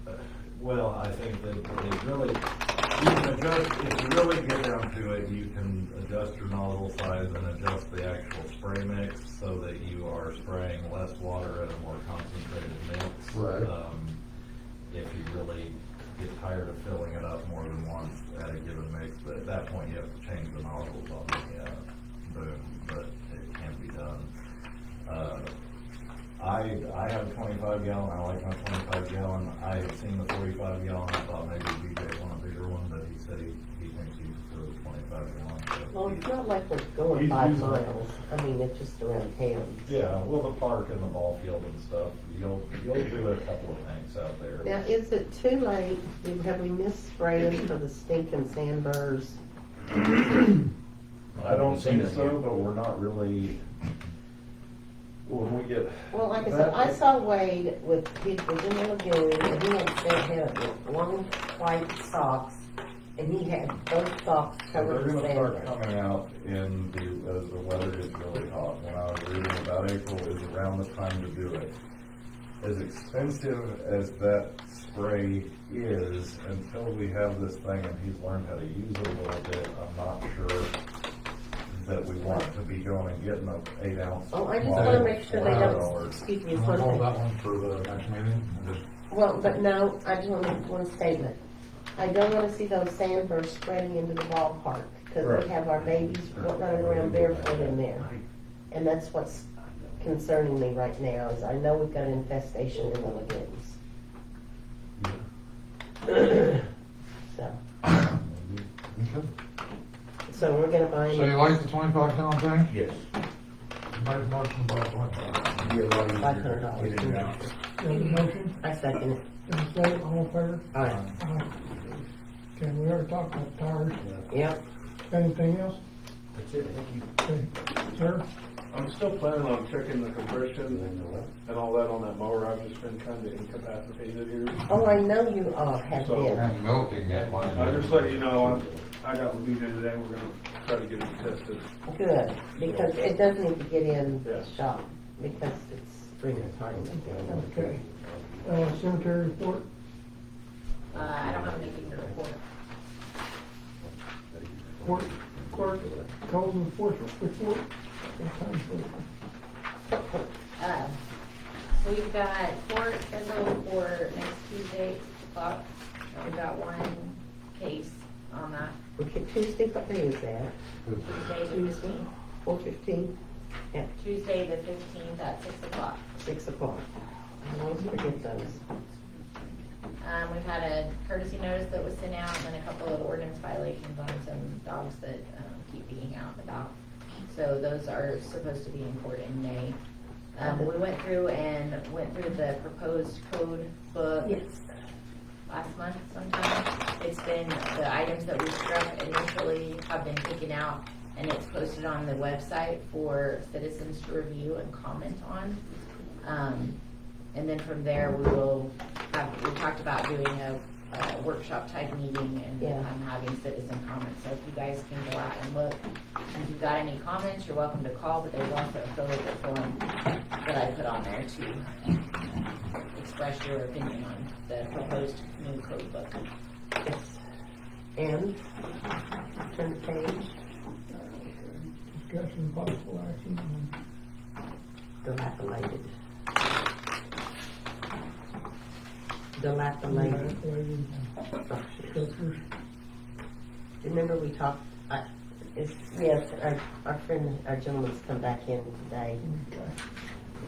I think that it really, you can adjust, if you really get down to it, you can adjust your nozzle size and adjust the actual spray mix so that you are spraying less water at a more concentrated mix. Right. If you really get tired of filling it up more than once at a given mix, but at that point you have to change the nozzles on the boom, but it can be done. I have a 25 gallon, I like my 25 gallon. I had seen the 45 gallon, I thought maybe BJ wanted a bigger one, but he said he thinks he prefers 25 gallon. Well, it's not like we're going He's 5 using it. miles. I mean, it's just around town. Yeah, well, the park and the ball field and stuff, you'll do a couple of tanks out there. Now, is it too late? Have we missed spraying for the stinking sandburrs? I don't think so, but we're not really, when we get. Well, like I said, I saw Wade with, he was in the lagoon, and he had long white socks, and he had both socks They're covered in gonna start sandburrs. coming out as the weather gets really hot. When I was reading about April is around the time to do it. As expensive as that spray is, until we have this thing and he's learned how to use it a little bit, I'm not sure that we want to be going and getting an 8-ounce. Oh, I just wanna make sure they don't, $400. excuse me, You just want to one hold that thing. one for the next meeting? Well, but no, I just want to make one statement. I don't want to see those sandburrs spreading into the ballpark, because Right. we have our babies running around barefoot in there. And that's what's concerning me right now, is I know we've got an infestation in the lagoons. So, so we're gonna buy. So you like the 25 gallon tank? Yes. Make a motion to buy 25. Be a lot easier to $500. get in and out. You have a motion? I second it. Is it second, all in favor? Aye. Aye. Okay, we already talked about tires. Yep. Anything else? That's it, thank you. Okay, sir? I'm still planning on checking the compression and all that on that mower. I've just been kind of incapacitated here. Oh, I know you all have So- been. And milking that one. I just let you know, I got with BJ today, we're gonna try to get it tested. Good, because it does need to get in the Yes. shop, because it's spring time again. Okay. Cemetery report? I don't have anything to report. Clerk, code enforcement report? So we've got court scheduled for next Tuesday, 6 o'clock. We've got one case on that. Okay, Tuesday, what day is that? Tuesday the Tuesday, 15th. 4:15, at Tuesday the 15th at 6 o'clock. 6 o'clock. I always forget those. We've had a courtesy notice that was sent out and then a couple of ordinance violations on some dogs that keep being out and about. So those are supposed to be in court in May. We went through the proposed code book last month sometime. It's been, the items that we struck initially have been taken out and it's posted on the website for citizens to review and comment on. And then from there, we talked about doing a workshop type meeting and having citizen comments. So if you guys can go out and look, if you've got any comments, you're welcome to call, but there's also a fillable form that I put on there to express your opinion on the proposed new code book. Yes. And, turn the page, Discussion possible action dilapidated. on Dilapidated dilapidated structures. structures. Remember we talked, yes, our friend, our gentleman's come back in today.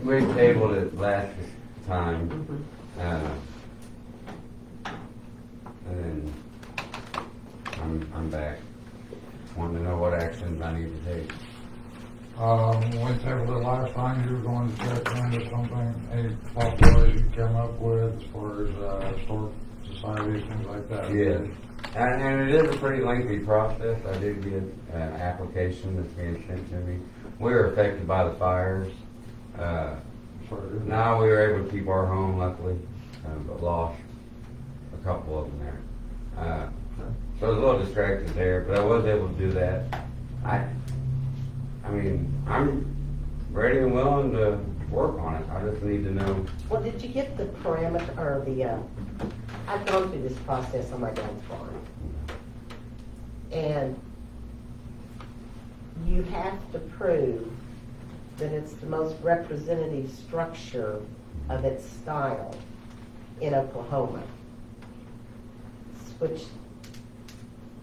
We tabled it last time, Mhm. and then I'm back. Wanting to know what actions I need to take. We tabled it last time, you were going to check into something, any possibilities you come up with as far as, historic societies, things like that? Yes, and it is a pretty lengthy process. I did get an application that's being sent to me. We were affected by the fires. Now we were able to keep our home luckily, but lost a couple of them there. So I was a little distracted there, but I was able to do that. I mean, I'm ready and willing to work on it. I just need to know. Well, did you get the parameter, or I've gone through this process on my dad's farm. And you have to prove that it's the most representative structure of its style in Oklahoma. Which,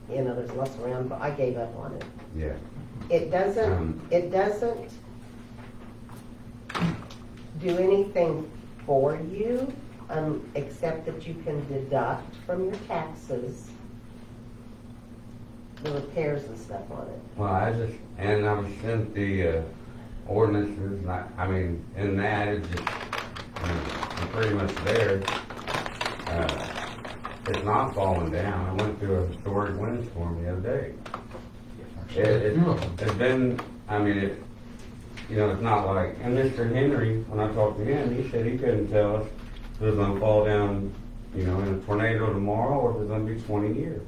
there's less around, but I gave up on it. Yeah. It doesn't do anything for you, except that you can deduct from your taxes the repairs and stuff on it. Well, I was sent the ordinances, and I mean, in that, it's just, I'm pretty much there. It's not falling down. I went through a historic windstorm the other day. It's been, I mean, it's not like, and Mr. Henry, when I talked to him, he said he couldn't tell us if it was gonna fall down, in a tornado tomorrow, or if it was gonna be 20 years.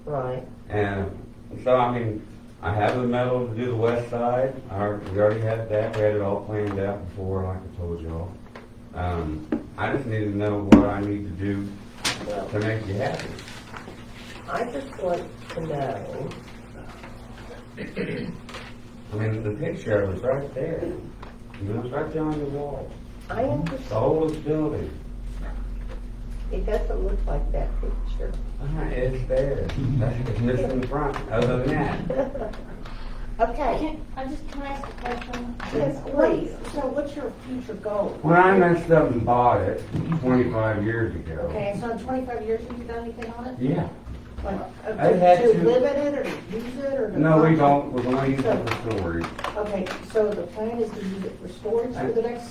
Right. And so, I mean, I have the metal to do the west side. We already had that. We had it all planned out before, like I told y'all. I just need to know what I need to do to make you happy. I just want to know. I mean, the picture of it's right there. It's right there on the wall. I The understand. oldest building. It doesn't look like that picture. It's there. It's missing the front. Other than that, Okay. Can I ask a question? Yes, please. So what's your future goal? when I messed up and bought it 25 years ago. Okay, so in 25 years, have you done anything on it? Yeah. Like, I had to to- live in it or to use it or? to No, we function? don't. We're going to use it for storage. Okay, so the plan is to use it for storage for the next,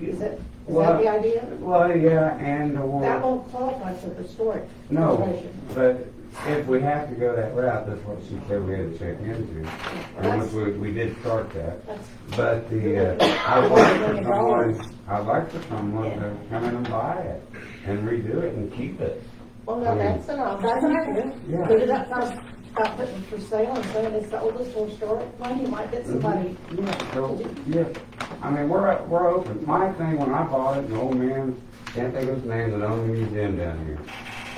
is that Well, the idea? Well, yeah, and That won't qualify for the storage. no, situation. but if we have to go that route, that's what she said we had to check into. And once we did start that. But I'd like for someone to come in and buy it and redo it and keep it. Well, no, that's an option. That's an option. Yeah. Put it up, stop putting for sale and saying it's the oldest historic one, you might get somebody. Yeah, so, yeah, I mean, we're open. My thing, when I bought it, the old man, can't think of his name, that owned the museum down here.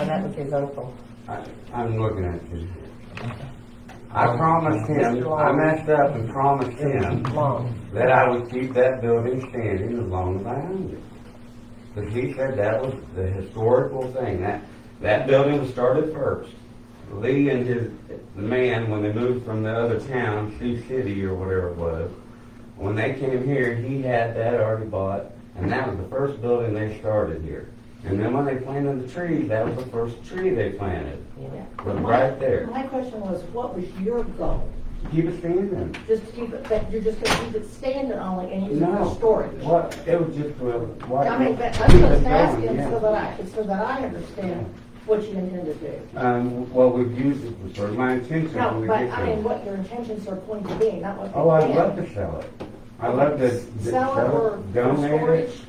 And that was his uncle. I'm looking at you. I promised him, I messed up and promised him that I would keep that building standing as long as I owned it. Because he said that was the historical thing, that building was started first. Lee and the man, when they moved from the other town, Sioux City or whatever it was, when they came here, he had that already bought, and that was the first building they started here. And then when they planted the trees, that was the first tree they planted. Yeah. Was right there. My question was, what was your goal? Keep it standing. Just to keep it, that you're just gonna keep it standing only and use it No. for storage? What, it was just, what. I mean, but I'm keep just it going, asking yeah. so that I understand what you intend to do. Well, we've used it for my intention No, when we but get I mean, to. what your intentions are going to be, not what they Oh, I'd can. love to sell it. I'd love to Sell it or donate storage? it.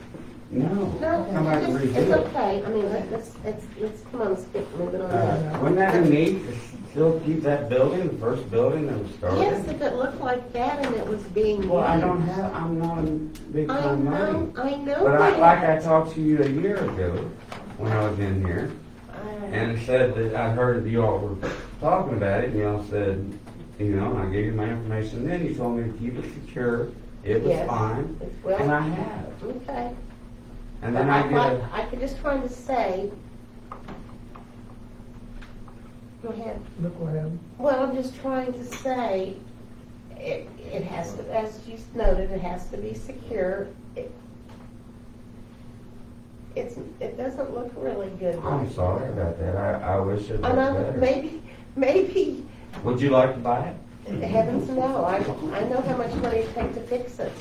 No. No, Come out and it's redo it. okay. I mean, let's come on, moving on. Wouldn't that be neat to still keep that building, the first building that was started? Yes, if it looked like that and it was being used. Well, I'm not a big I fan of money. know, I know But that. like I talked to you a year ago, when I was in here, and said that I heard that you all were talking about it, and you all said, I gave you my information, then you told me to keep it secure, it was Yes. fine, Well, and I have. Okay. And But then I could just trying to say, go ahead. Look what happened. Well, I'm just trying to say, it has to, as you noted, it has to be secure. It doesn't look really good. I'm sorry about that, I wish it was And better. maybe, Would you like to buy it? heavens no, I know how much money it takes to fix it.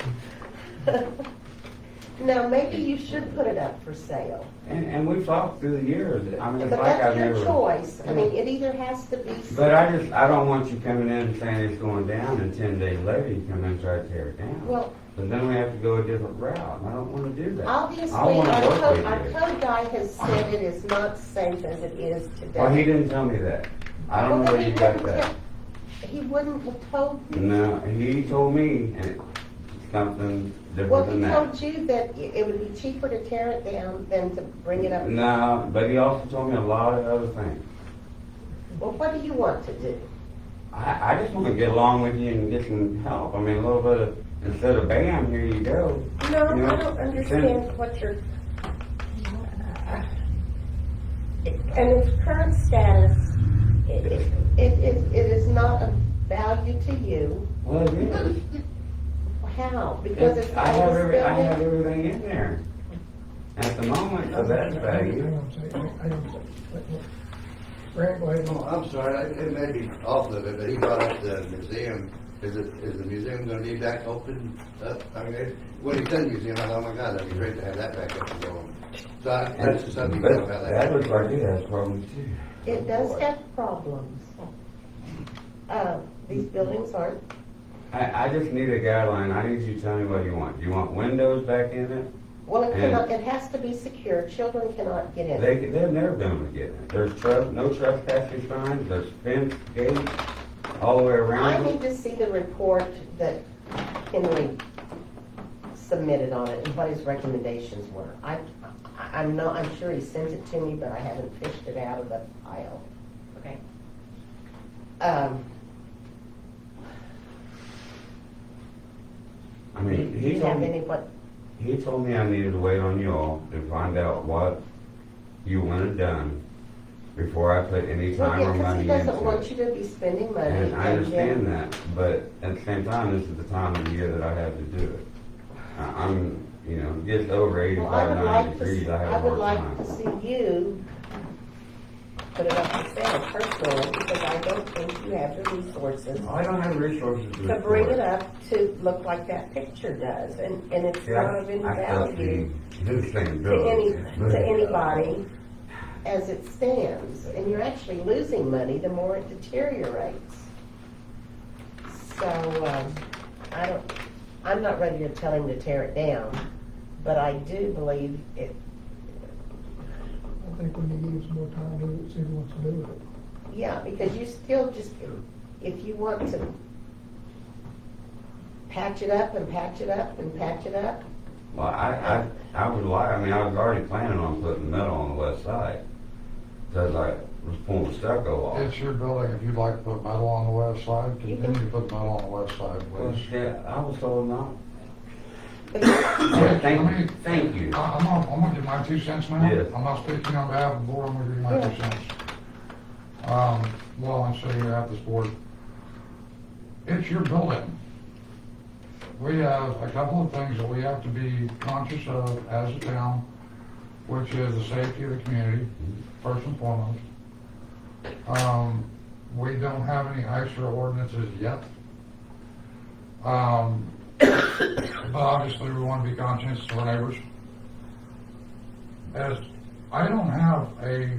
Now, maybe you should put it up for sale. And we've talked through the years, I mean, it's But like I've that's your never. choice. I mean, it either has to be. But I don't want you coming in and saying it's going down, and 10 days later you come in and try to tear it down. Well, But then we have to go a different route, and I don't want to do that. obviously, I wanna work with our you. code guy has said it is not safe as it is today. Well, he didn't tell me that. I don't know Well, where he you got wouldn't that. have- He wouldn't have told you. No, he told me something Well, different he than that. told you that it would be cheaper to tear it down than to bring it up. No, but he also told me a lot of other things. Well, what do you want to do? I just want to get along with you and get some help. I mean, a little bit of, instead of bam, here you go. No, You know, I don't understand what you're. And its current status, it is not of value to you. Well, it is. How? Because it's the I have oldest building? I have everything in there. At the moment, so that's value. Hang on a second, hang on a second. Grant, go ahead. No, I'm sorry, it may be off of it, but he brought up the museum. Is the museum gonna be back open up? I mean, when he said museum, I thought, oh my God, that'd be great to have that back up and going. So that's just something you know about that. That looks like it has problems too. It does have problems. These buildings aren't, I just need a guideline. I need you to tell me what you want. Do you want windows back in it? well, it And- cannot, it has to be secure. Children cannot get in it. They've never been able to get it. There's no trespassing signs, there's fence gates all the way I around. need to see the report that Henry submitted on it and what his recommendations were. I'm sure he sent it to me, but I haven't fished it out of the pile. Okay. I mean, Do you have any, what, he told me I needed to wait on you all to find out what you wanted done before I put any well, time yeah, or because money he into doesn't want it. you to be spending money. And I understand then- that, but at the same time, this is the time of the year that I have to do it. I'm, just over Well, 85, 90 degrees, I have a I would hard like to time. see you put it up for sale personally, because I don't think you have the resources I don't have resources to. to bring it up to look like that picture does, and it's not of any value This thing to anybody. as it stands, and you're actually losing money the more it deteriorates. So, I'm not ready to tell him to tear it down, but I do believe it, I think we need to give some more time to do it, see what he wants to do with it. yeah, because you still just, if you want to patch it up and patch it up and patch it up, Well, I would like, I mean, I was already planning on putting metal on the west side. Cause I was pulling the stucco off. It's your building, if you'd like to put metal on the west side, continue to put metal on the west side, please. Yeah, I was told not. I Thank mean, thank you. I'm gonna give my 2 cents now. Yes. I'm not speaking on behalf of the board, I'm gonna give you my 2 cents. Well, I'm sitting here at this board. It's your building. We have a couple of things that we have to be conscious of as a town, which is the safety of the community, first and foremost. We don't have any ISRA ordinances yet. But obviously we want to be conscious of our neighbors. As I don't have a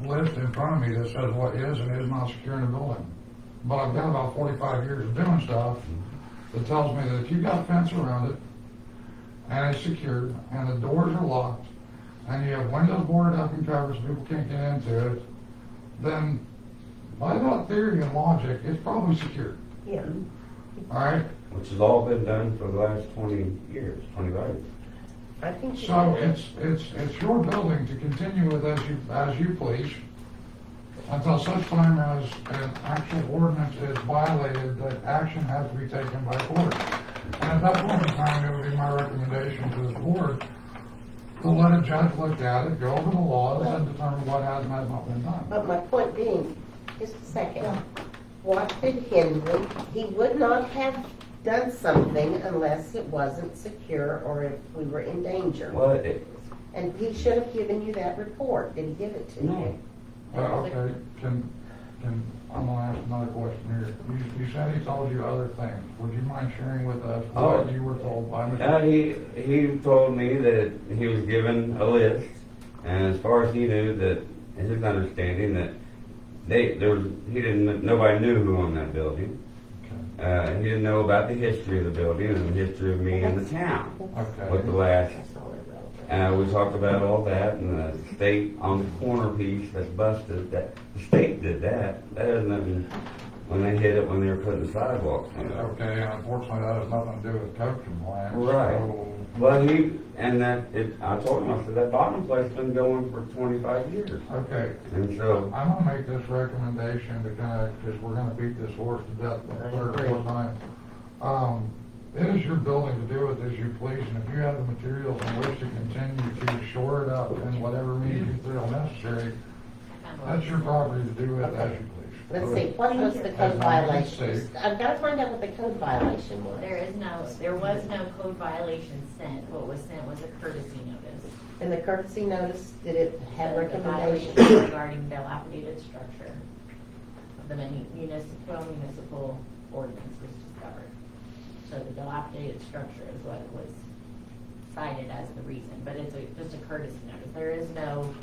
list in front of me that says what is and is not secure in a building, but I've got about 45 years of doing stuff that tells me that if you've got a fence around it and it's secured and the doors are locked and you have windows boarded up and covered so people can't get into it, then by that theory and logic, it's probably secure. yeah. All right? Which has all been done for the last 20 years, 25 years. I think. So it's your building to continue with as you please until such time as an actual ordinance is violated, that action has to be taken by court. And at that point in time, it would be my recommendation to the board to let a judge look at it, go over the laws and determine what has and has not been done. But my point being, just a second, what did Henry, he would not have done something unless it wasn't secure or if we were in danger. Well, And he should have given you that report. Did he give it to No. you? Okay, I'm gonna ask another question here. You said he told you other things. Would you mind sharing with us what Oh. you were told by Mr.? he told me that he was given a list, and as far as he knew, that his understanding that nobody knew who owned that building. He didn't know about the history of the building and the history of me and the town. Okay. With the last, we talked about all that, and the state on the corner piece that's busted, that the state did that. That has nothing, when they hit it when they were putting the sidewalks in. Okay, and unfortunately, that has nothing to do with coaching plans. Right. So, Well, I told him, I said, that bottom plate's been going for 25 years. okay, And so, I'm gonna make this recommendation to kind of, because we're gonna beat this horse to death for the third or fourth time. It is your building to do with as you please, and if you have the materials in which to continue to shore it up in whatever means you feel necessary, that's your property to do with as you please. Let's see, what was the code violation? I've got to find out what the code violation was. There was no code violation sent. What was sent was a courtesy notice. And the courtesy notice, did it have The recommendations? violation regarding dilapidated structure of the municipal ordinance was discovered. So the dilapidated structure is what was cited as the reason, but it's just a courtesy notice. There is no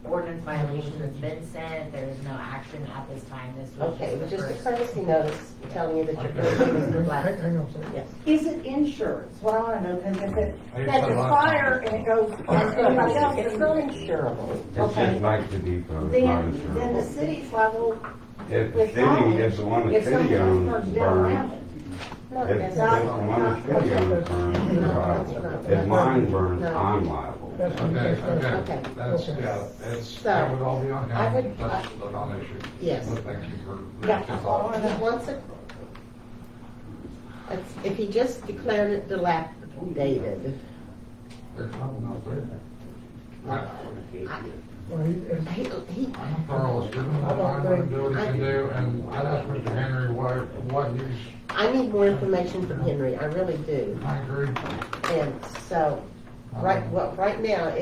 ordinance violation that's been sent, there is no action at this time. This was Okay, it was just a first. courtesy notice telling you that you're going to use the black. Hang on a second. Yes. Is it insurance? What I wanna know, because if it Hey, catches so fire and it goes on somebody else, It's not insurable. it's Okay. just like the depot, it's not then the insurance. city's level, If the with city, knowledge, if the one the if city something owns burns down around burns, it. No, if that's the not. one the city owns burns, you're liable. If mine burns, I'm liable. That's what Okay, he said. okay, that's, yeah, that would all be on I him, would- that's the non-issue. Yes. But thank you for. Yeah, your all I thought. know. He wants it, if he just declared it dilapidated, There's nothing else there. I- Well, he, I'm a pluralist, give him the time to do what he can do, and I'd ask Mr. Henry what he's, I need more information from Henry, I really do. I agree. And so, right now,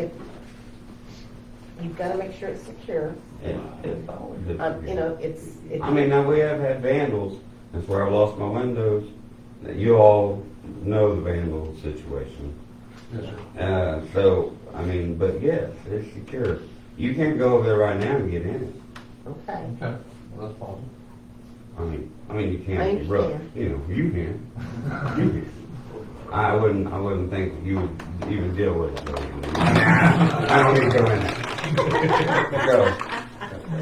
you've got to make sure it's secure. It's always been You know, it's. I mean, now we have had vandals, that's where I lost my windows. You all know the vandal situation. Yes, sir. So, I mean, but yes, it's secure. You can't go over there right now and get in it. Okay. Okay, well, that's possible. I mean, you I can't, understand. you know, you can. You can. I wouldn't think you would even deal with it. I don't need to go in there. So,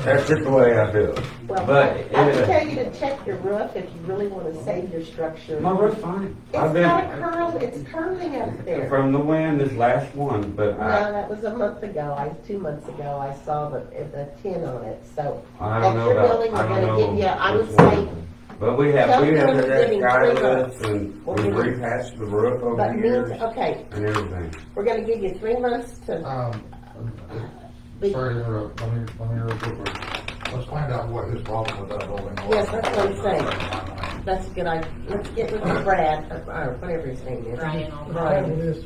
that's just the way I feel. Well, But, I can tell you to check your roof if you really want to save your structure. my roof's fine. It's got a curl, it's curling up there. From the wind, this last one, but No, I that was a month ago, 2 months ago, I saw the tin on it, so. don't know At your about, building, I we're don't gonna know. give you, I would which say, one. But we have tell them that we're giving guy 3 with us months. and We're we giving- repatched the roof over but the means, years okay, and everything. we're gonna give you 3 months to, be- Sorry to interrupt, let me real quick. Let's find out what his problem with that building was. Yes, that's what I'm saying. that's a good idea. Let's get with Brad, or whatever his name is. Brian, I'll- Table this,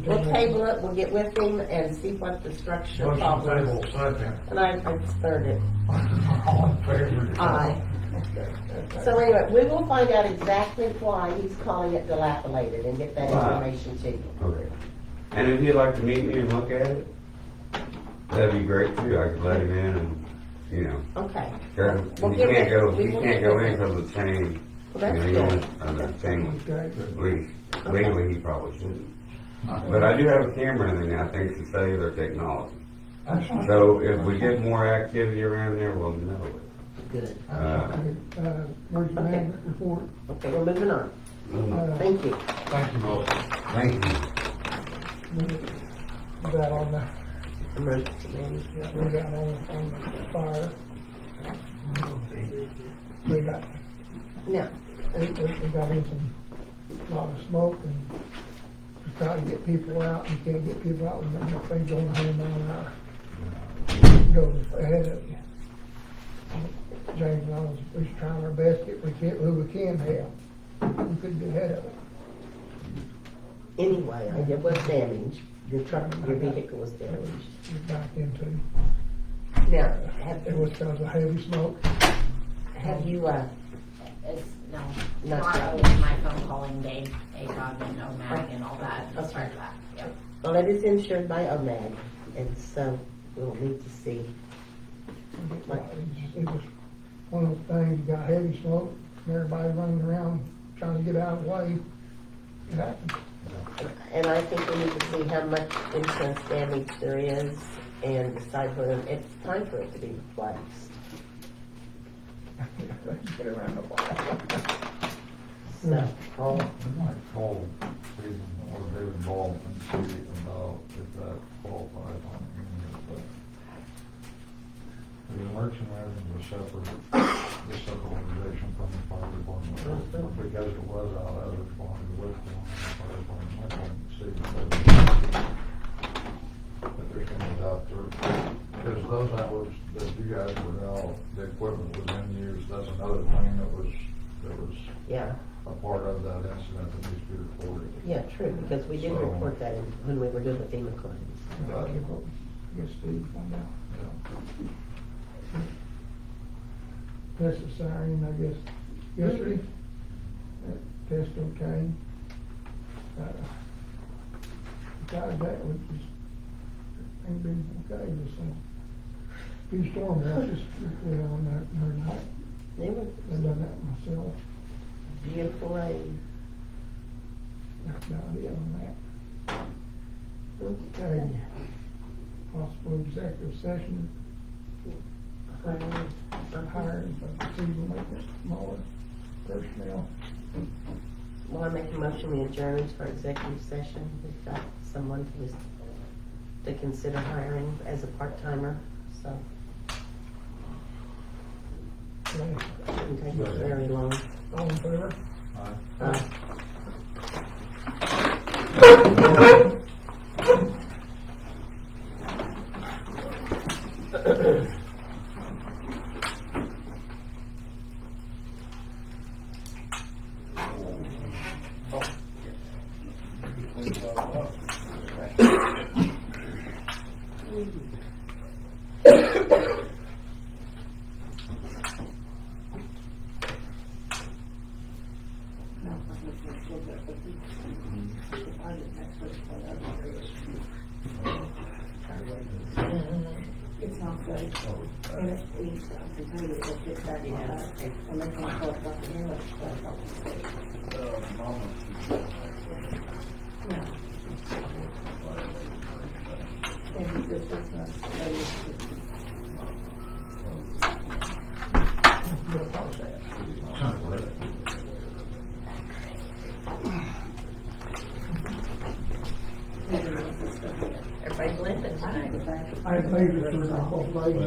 We'll table it, we'll get with him and see what the structure Motion problem table, is. second. And I stirred it. All in favor? Aye. So anyway, we will find out exactly why he's calling it dilapidated and get that Wow. information to you. Okay. And if you'd like to meet me and look at it, that'd be great too. I could let him in and, you know. Okay. 'Cause We'll he get can't with- go, we he will can't get go with in him. because of the chain. Well, that's You know, good. the chain Okay. lease. Legally, he probably shouldn't. But I do have a camera in there now, thanks to cellular technology. So if we get more activity around there, we'll know it. Good. Where's your management report? Okay, we're moving on. Thank you. Thank you both. Thank you. Is that on the, Emergency management. we got on the fire? We got, Now, we got in some, lot of smoke and we try to get people out, you can't get people out when they're going 100 mile an hour. Goes ahead of you. James and I was trying our best to get who we can help. We couldn't get ahead of it. anyway, it was damaged. Your truck, your vehicle was damaged. We're back into, Now, it was because of heavy smoke. have you, It's, no, Not tomorrow yet. is my phone calling day, ACOG and OMAG and all that. I'll start that, yep. well, it is insured by OMAG, and so we'll need to see. It was one of those things, you got heavy smoke, and everybody running around trying to get out of the way. It happened. And I think we need to see how much insurance damage there is and decide whether it's time for it to be replaced. Get around the way. So, Call, we might call Stephen or David Ball and see about if that qualifies on it. The merchandise was separate, the separate organization from the fire department. Because it was out, I responded with one, the fire department, I called Stephen. But there's things out there, because those hours that you guys were out, the equipment was in use, that's another thing that was yeah, a part of that incident that needs to be reported. yeah, true, because we did So- report that when we were doing the FEMA claims. I guess Steve found out. Yeah. Test the siren, I guess, yesterday. That test okay. Besides that, we just, ain't been okay, just a few storm watches, we on that, every night. They were I've done that myself. beautiful rain. That's about it on that. Okay. Possible executive session, hiring of seasonal maintenance, smaller personnel. Well, I make a motion, we adjourn for executive session. We've got someone who is to consider hiring as a part-timer, so Okay. shouldn't take us very long. All in favor? It's not good. And it eats up the food, it will get back on us. And they can't talk about the English stuff. No. And he just does not study. Everybody's limping tonight. I paid it for the whole lady. I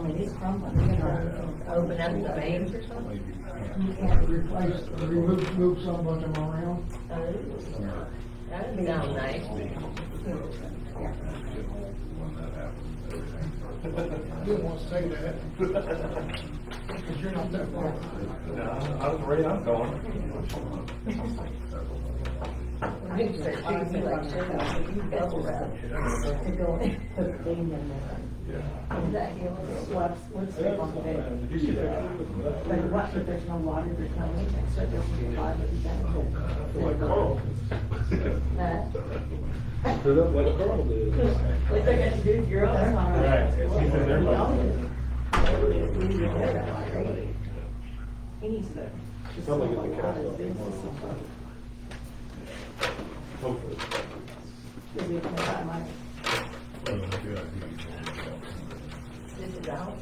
mean, he's crumbling, you know. Open up the veins or something. You can't Replace, move some of them around. That would sound nice. You don't want to say that. Because you're not that far. I was afraid I'm going. You start shooting me like shit. You double that. to go and put a thing in there. And that, you know, let's stay on the bed. But what, if there's no water, there's no anything, so there's no water, you gotta go. That. Like Carl did. What they got to do if you're That's on? all right. He's in there. We all did. He needs to. just Somebody go get the out cat of off. business or something. Hopefully. Because we can buy money. This is out.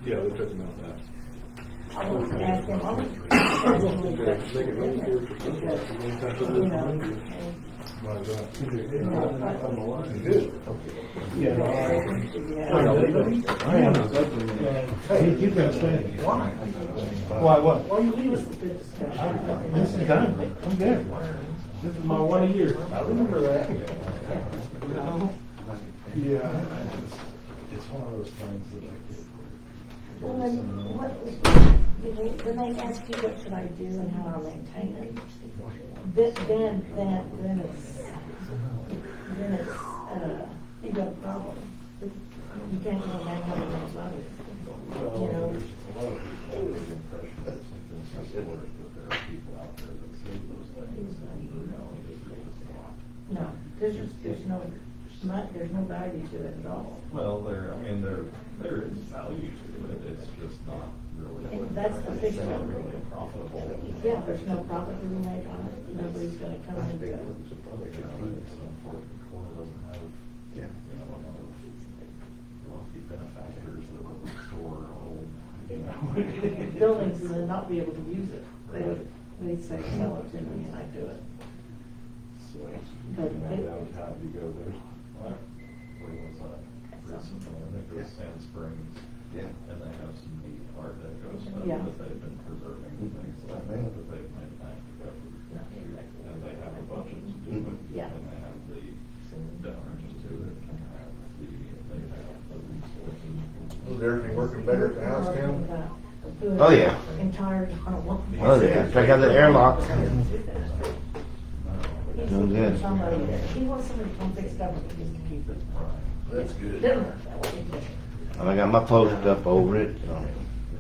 Yeah, they took him out that. I was asking, I was asking him Make it really clear for some because, people. you know, and, Yeah. Hey, you got to stay. Why, what? well, you leave us a good discussion. This is done. I'm good. This is my 1 a year. I remember that. Yeah. It's one of those things that I get. Well, then, what, when they ask you what should I do and how I maintain it, then it's, you got a problem. You can't go down how to make money. You know? A lot of people have the impression that something's similar, but there are people out there that say those things, and you know, No, there's no value to it at all. well, there is value to it, it's just not really. And that's the big It's not one. really profitable. Yeah, there's no profit to be made on it. Nobody's gonna come I and do think it. it's a public account, it's unfortunate, Corner doesn't have, you know, enough wealthy benefactors that will restore old, you know. Buildings and then not be able to use it. They'd say, sell it to me and I'd do it. So, But it- downtown, you go, there's, what, where was that? Recently, I think it was Sand Springs. Yeah. And they have some neat art deco stuff Yeah. that they've been preserving, and things like that, that they've made back together. And they have a budget to do it. Yeah. And they have the donors to do it, and they have the resources. Was everything working better at the house now? Oh, yeah. Entire. Oh, yeah. Check out the airlock. Doing good. He wants somebody to come fix stuff just to keep it. That's good. Didn't work that way. And I got my post up over it, so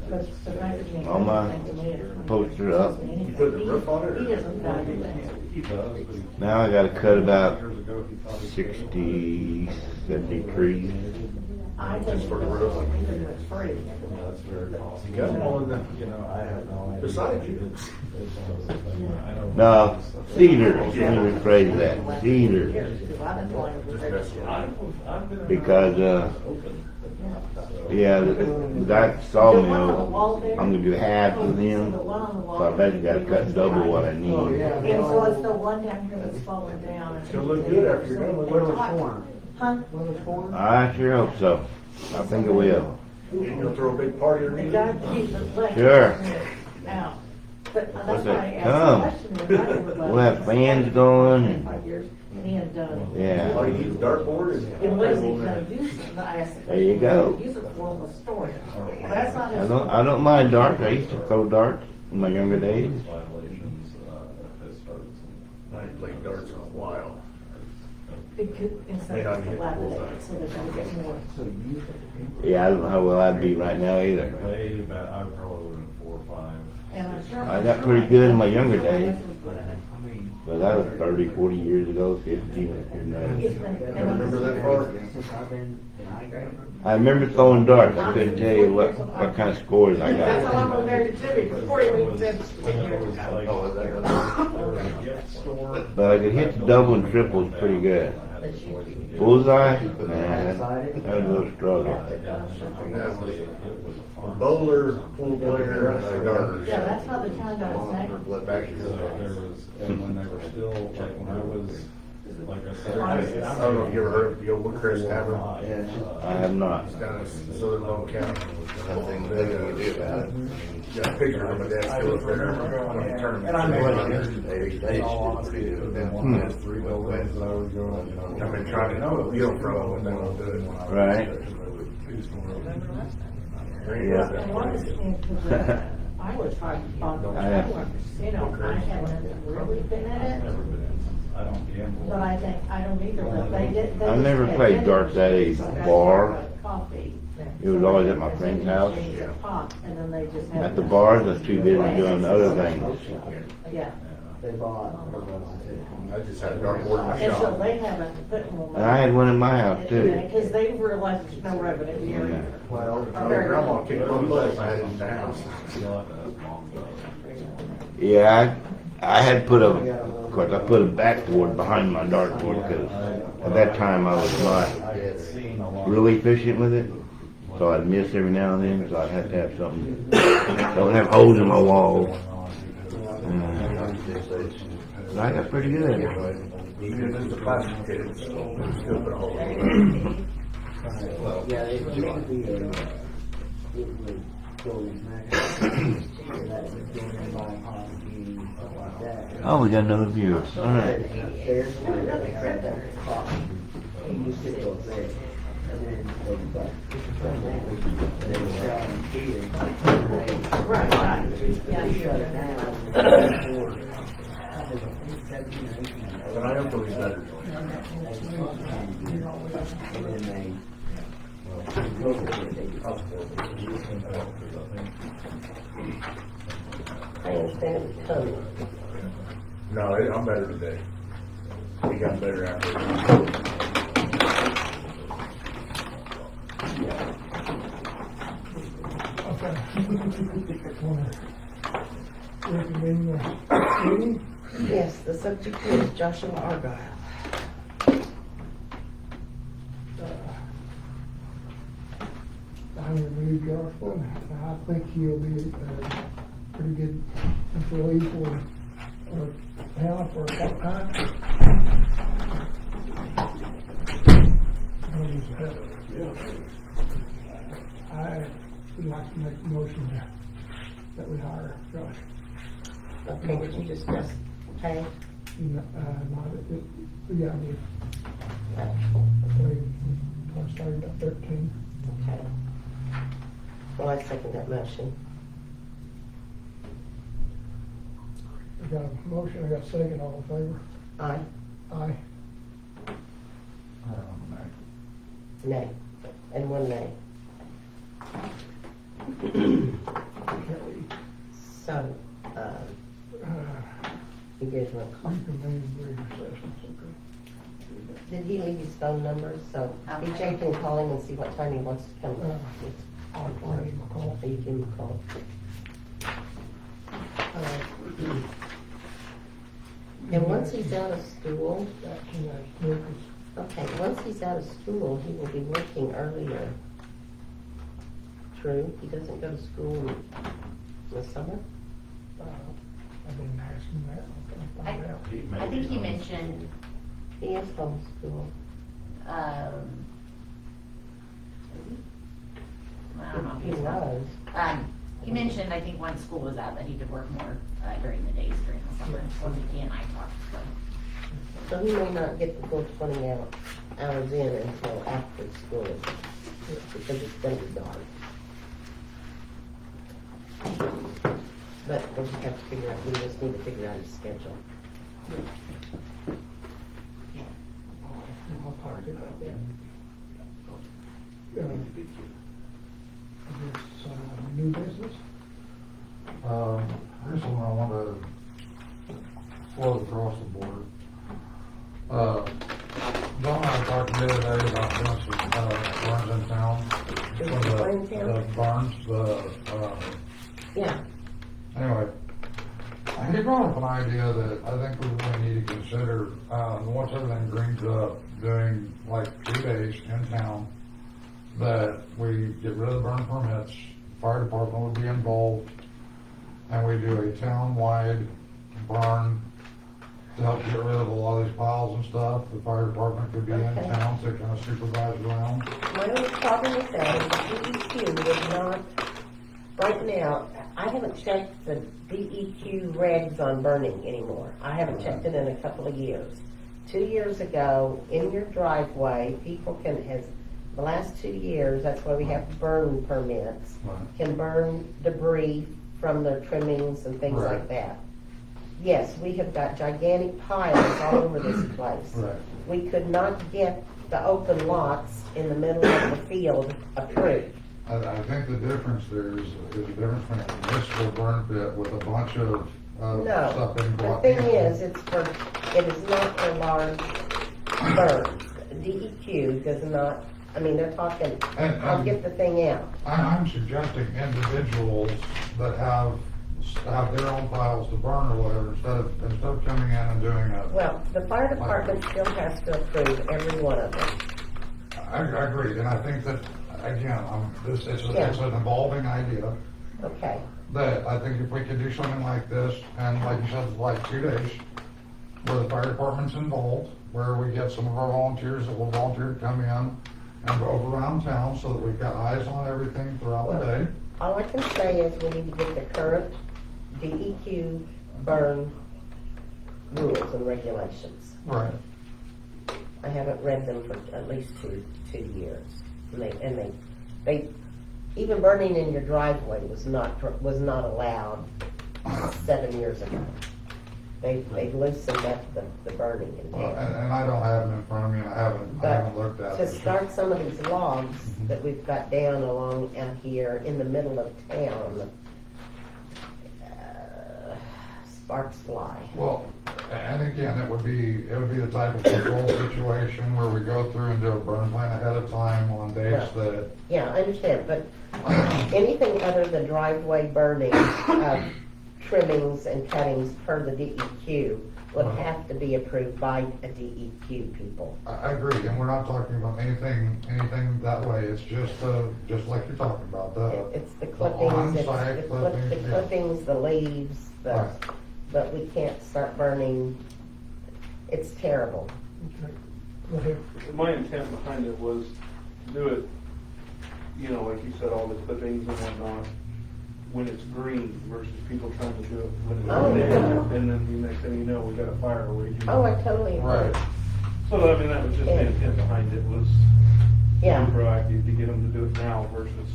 But the fact that you ain't All my done anything to me, poster up. You put the roof on it, or? He doesn't value that. He does, but he. now I gotta cut about Years ago, he thought he could- 60, 70 trees. I Just just for the roof. Because it's free. That's very possible. You got them all in the- You know, I have no idea. Beside you. It's one of those things, I don't. No, cedars, let me rephrase that, cedars. Because I didn't want to. I've been. Because, Open. yeah, that sawmill, I'm gonna do half of them, so I basically gotta cut double what I need. And so it's the one down here that's falling down. It's gonna look good after you're done with it. Huh? I sure hope so. I think it will. You gonna throw a big party or The anything? guy keeps it left. Sure. Now, but that's What's why I that? asked Come. the question. Invite everybody. We'll have fans going. 5 years, and he had done it. Yeah. All you need is a dartboard And what is he and. gonna use it? I asked the There you go. question, Use it for the story. Well, that's not his. I don't mind dark, I used to throw darts in my younger days. Violations, has started some. I ain't played darts in a while. It could, instead May not of hit the dilapidated, bullseye. so they're gonna get more. Yeah, I don't know how well I'd be right now either. They, about, I probably would have 4 or 5. And I'm sure. I got pretty good in my younger days. I mean, But that was 30, 40 years ago, 50, you know. Remember that far? I remember throwing darts. I couldn't tell you what kind of scores I That's how got. long I'm married to Jimmy, before he even said. Oh, is that But I could hit the double and triples pretty good. Bullseye, man, that was a little struggle. Bowler, pool player, and darters. Yeah, that's how the town got its name. blood back There was, and when they were still, like when I was, like I said. I don't know if you ever heard of the old Chris Tavern. I have not. It's down in Southern Long County. nothing we do about it. Got a picture of my dad still up there on the tournament. They should pretty good. That's 3 wins that I was going. I've been trying to know the deal from them, and they won't do it. Right. Yeah. And one is into I was talking about the casino, I haven't really been in it, I don't gamble. but I don't either, but they did. I never played darts at a bar. Coffee. It was always at my friend's house. And then they just have. At the bars, I was too busy doing other things. Yeah, I just had a dartboard in my and so shop. they haven't put more. And I had one in my house too. Because they realize there's no revenue here. Yeah. Well, my grandma kicked one butt I had it in the house. Yeah, I had put of course, I put a backboard behind my dartboard because at that time I was not really efficient with it. So I'd miss every now and then, so I'd have to have something. Don't have holes in my walls. But I got pretty good at it. Even if it's a plastic kid, it's still put a hole in Oh, we got another viewer. All right. But I don't believe that. I understand it's coming. No, I'm better today. He got better after. Okay. Recommend the meeting. Yes, the subject is Joshua Argyle. I removed Joshua, and I think he'll be a pretty good employee for town for a short time. I would like to make a motion that we hire Josh. Okay, did you discuss pay? Yeah, I did. I started at 13. Okay. Well, I second that motion. I got a motion, I got a second, all in favor? Aye. Aye. Nay. And one nay. So, you guys want to call? Did he leave his phone number? So each agent can call him and see what time he wants to come. I'll give him a call. You give him a call. And once he's out of school, okay, once he's out of school, he will be working earlier. True, he doesn't go to school in the summer? I didn't ask him that. I'll find out. I think he mentioned, He is homeschooled. I don't know. if He he's- was. He mentioned, I think once school was out, that he could work more during the days during the summer, when he and I talked, so. So he may not get the full 20 hours in until after school, because it's gonna be dark. But we'll just have to figure out, we just need to figure out his schedule. I'll talk to you about that. I guess, new business? This one I want to flows across the board. Don and I talked the other day about doing some, barns in town. Barns in town? The barns, Yeah, anyway. He brought up an idea that I think we really need to consider, once everything greens up, doing like 2 days in town, that we get rid of the burn permits, fire department would be involved, and we do a town-wide burn to help get rid of a lot of these piles and stuff. The fire department could be in Okay. town to kind of supervise around. my only problem with that is the DEQ would not, right now, I haven't checked the DEQ regs on burning anymore. I haven't checked it in a couple of years. 2 years ago, in your driveway, people the last 2 years, that's why we have burn permits, Right. can burn debris from their trimmings and things Right. like that. Yes, we have got gigantic piles all over this place. Right. We could not get the open lots in the middle of the field approved. I think the difference there is the difference between a municipal burn pit with a bunch of No, stuff being the brought thing in. is, it is not for large burns. DEQ does not, I mean, they're talking, I'll get the thing out. I'm suggesting individuals that have their own piles to burn or whatever, instead of coming in and doing a. Well, the fire department still has to approve every one of them. I agree, and I think that, again, it's Yeah. an evolving idea, Okay, that I think if we could do something like this, and like you said, like 2 days, where the fire department's involved, where we get some of our volunteers that will volunteer to come in and go around town, so that we've got eyes on everything throughout the day. all I can say is we need to get the current DEQ burn rules and regulations. Right. I haven't read them for at least two years. And they, even burning in your driveway was not allowed 7 years ago. They loosened up the burning in Well, town. and I don't have them in front of me, and I haven't looked at To it. start some of these logs that we've got down along out here in the middle of town, sparks fly. Well, and again, it would be the type of control situation where we go through and do a burn plan ahead of time on dates that, Yeah, I understand, but anything other than driveway burning of trimmings and cuttings per the DEQ would have to be approved by a DEQ people. I agree, and we're not talking about anything that way, it's just like you're talking about, It's the clippings, it's on-site the clippings, yeah. clippings, the leaves, Right. but we can't start burning. It's terrible. Okay. Go ahead. My intent behind it was do it, like you said, all the clippings and whatnot, when it's green versus people trying to do it when it's Oh, dead. yeah. And then the next thing you know, we got a fire raging. Oh, I totally agree. Right. So, I mean, that was just the Yeah. intent behind it, was Yeah. be proactive to get them to do it now versus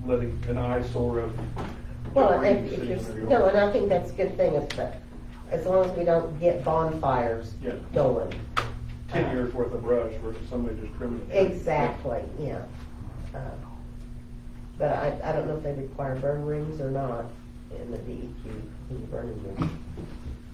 letting an eyesore of. Well, debris if sitting you're, there. no, and I think that's a good thing, is that as long as we don't get bonfires Yeah. going. 10 years worth of brush versus somebody just trimming it. Exactly, yeah. But I don't know if they require burn rings or not in the DEQ, in the burning room.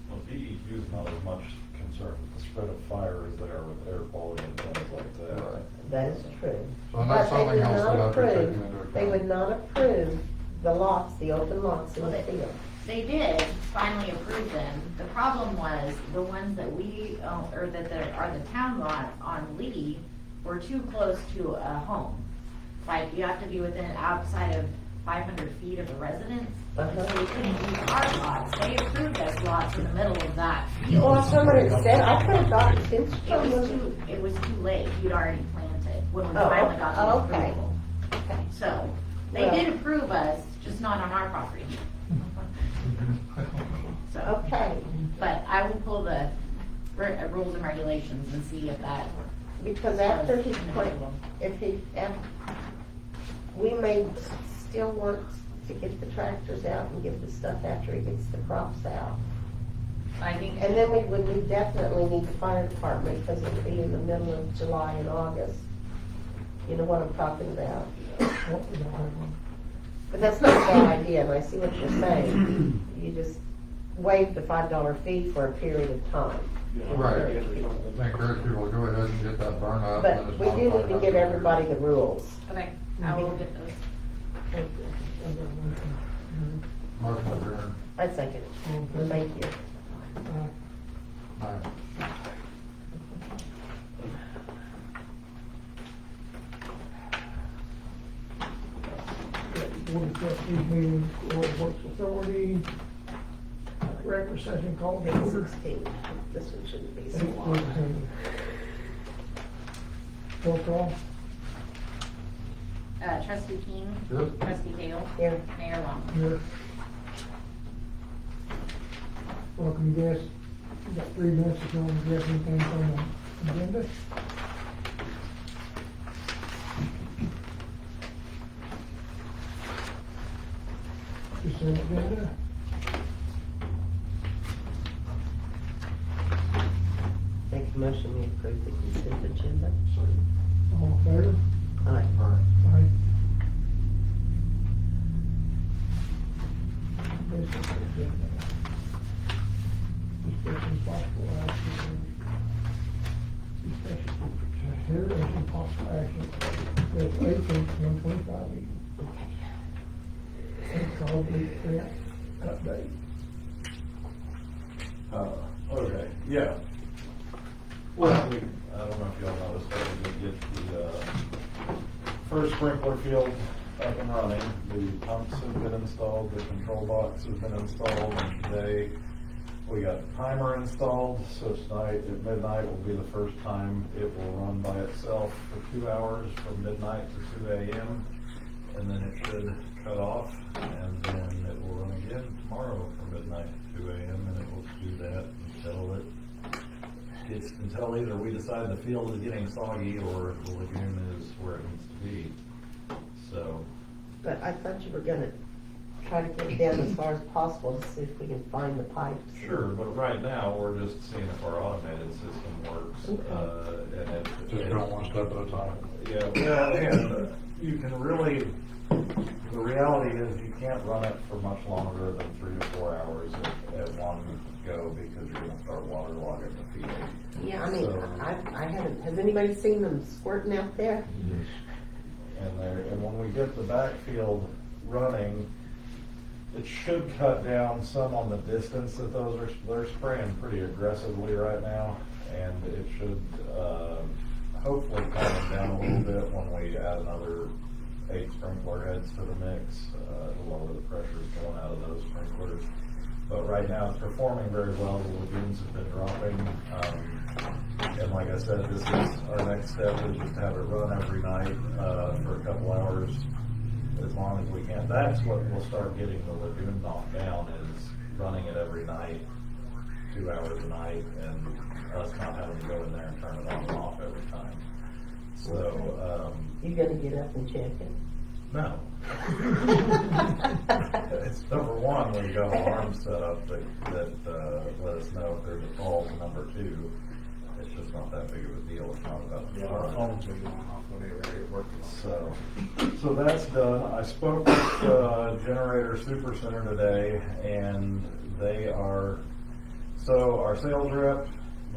Well, DEQ is not as much concerned with the spread of fire as they are with air quality and things like that. That is true. So and that's But they something would else not that I've been taking approve, into account. they would not approve the lots, the open lots in the field. They did finally approve them. The problem was the ones that we own, or that are the town lot on Lee, were too close to a home. Like, you have to be outside of 500 feet of the residence. So we couldn't use our lots. They approved us lots in the middle of that field. Well, someone had said, I could have gotten since. It was too late. You'd already planted when we Oh, finally got the okay. approval. Okay. So, they Well- did approve us, just not on our property. So, Okay, but I will pull the rules and regulations and see if that. because after he we may still want to get the tractors out and give the stuff after he gets the crops out. I think. And then we definitely need the fire department, because it'll be in the middle of July and August. You know what I'm talking about? What we don't have one. But that's not a bad idea, and I see what you're saying. You just, waive the $5 fee for a period of time. Right. Encourage people to go ahead and get that burn up. and But it's we do modified need to give after. everybody the rules. Okay, I will get those. Motion adjourned. I second it. Thank you. Aye. Board of Trustees meeting, World Works Authority, regular session called to order. 16. This one shouldn't be so long. 8:14. Roll call. Trustee King, Yes. trustee Hale, Here. Mayor Long. Here. Welcome guests. You got 3 minutes if you want to address anything on the agenda. Consent agenda. Make a motion, we approve the consent agenda. All in favor? Aye. Aye. Business agenda. Discussion possible action. Here is some possible action. With 18/125 meeting. And probably grant update. Okay, yeah. Well, I don't know if y'all noticed, but we did get the, first sprinkler field up and running. The pumps have been installed, the control box has been installed, and today we got the timer installed, so tonight at midnight will be the first time it will run by itself for 2 hours from midnight to 2 a.m. And then it should cut off, and then it will run again tomorrow from midnight to 2 a.m. and it will do that until either we decide the field is getting soggy or the lagoon is where it needs to be. So, But I thought you were gonna try to get it down as far as possible to see if we can find the pipes. sure, but right now, we're just seeing if our automated system works. And Just go one step at a time. Yeah, well, and you can really, the reality is you can't run it for much longer than 3 to 4 hours at one go because you're gonna start waterlogging the field. Yeah, I mean, So- I haven't, has anybody seen them squirting out there? And when we get the backfield running, it should cut down some on the distance that they're spraying pretty aggressively right now. And it should, hopefully calm them down a little bit when we add another 8 sprinkler heads to the mix, to lower the pressures going out of those sprinklers. But right now, it's performing very well. The lagoons have been dropping. And like I said, this is, our next step is just to have it run every night, for a couple hours, as long as we can. That's what will start getting the lagoon knocked down, is running it every night, 2 hours a night, and us not having to go in there and turn it on and off every time. So, You gonna get up and check it? no. It's number one, we've got alarms set up that let us know if there's a fault, and number 2, it's just not that big of a deal, it's not about the Yeah, our time. phones are going off when they're ready to work. So that's done. I spoke with Generator Super Center today, and they are, so our sales rep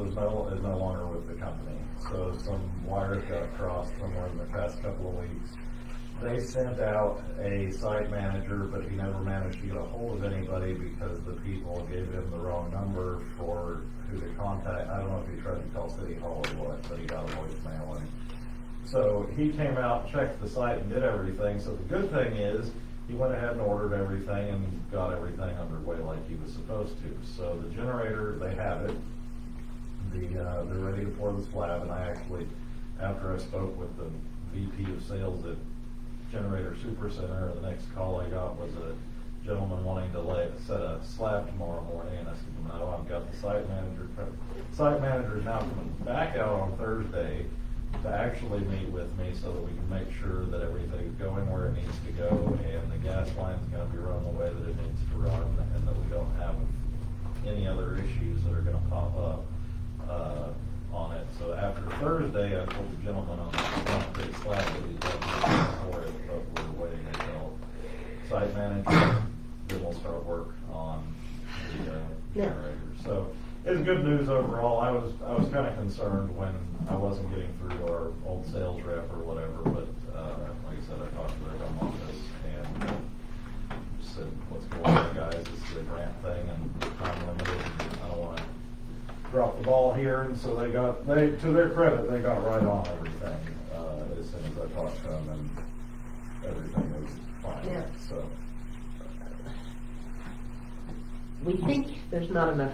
is no longer with the company. So some wires got crossed somewhere in the past couple of weeks. They sent out a site manager, but he never managed to get a hold of anybody because the people gave him the wrong number for who to contact. I don't know if he tried to call City Hall or what, but he got a voicemail. And so he came out, checked the site, and did everything. So the good thing is, he went ahead and ordered everything and got everything underway like he was supposed to. So the generator, they have it. They're ready to pour the slab, and I actually, after I spoke with the VP of sales at Generator Super Center, the next call I got was a gentleman wanting to set a slab tomorrow morning, and I said, no, I've got the site manager. Site manager is now coming back out on Thursday to actually meet with me so that we can make sure that everything's going where it needs to go, and the gas line's gonna be run the way that it needs to run, and that we don't have any other issues that are gonna pop up on it. So after Thursday, I told the gentleman on the concrete slab that he's looking for it, but we're waiting until site manager, then we'll start work on the generators. So it's good news overall. I was kind of concerned when I wasn't getting through to our old sales rep or whatever, but like I said, I talked to their home office and said, what's going on, guys? This is a grant thing and time limited. And I don't want to drop the ball here. And so they to their credit, they got right on everything as soon as I talked to them, and everything was fine. Yeah. So. We think there's not enough,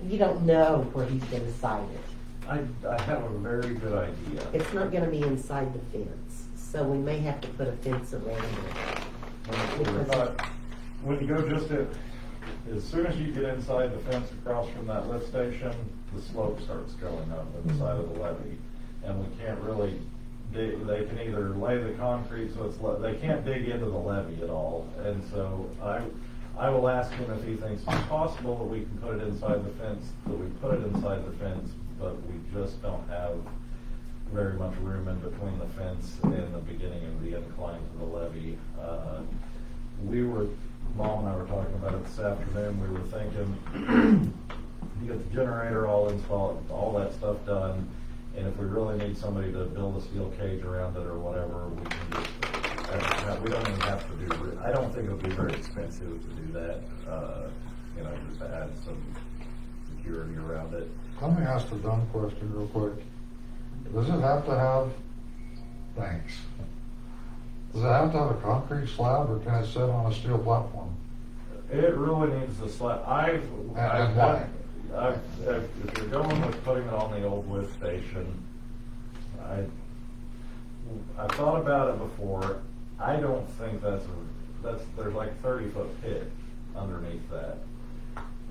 you don't know where he's gonna site it. I have a very good idea. It's not gonna be inside the fence, so we may have to put a fence around it. But when you go as soon as you get inside the fence across from that lift station, the slope starts going up on the side of the levee. And we can't really dig, they can either lay the concrete so they can't dig into the levee at all. And so I will ask him if he thinks it's possible that we can put it inside the fence, that we put it inside the fence, but we just don't have very much room in between the fence and the beginning of the incline to the levee. Mom and I were talking about it this afternoon. We were thinking, you get the generator all installed, all that stuff done, and if we really need somebody to build a steel cage around it or whatever, we can just, we don't even have to do, I don't think it would be very expensive to do that, just to add some security around it. Let me ask the dumb question real quick. Does it have to have, thanks. Does it have to have a concrete slab, or can it sit on a steel platform? It really needs the slab. And why? If you're going with putting it on the old lift station, I thought about it before. I don't think there's like 30-foot pit underneath that.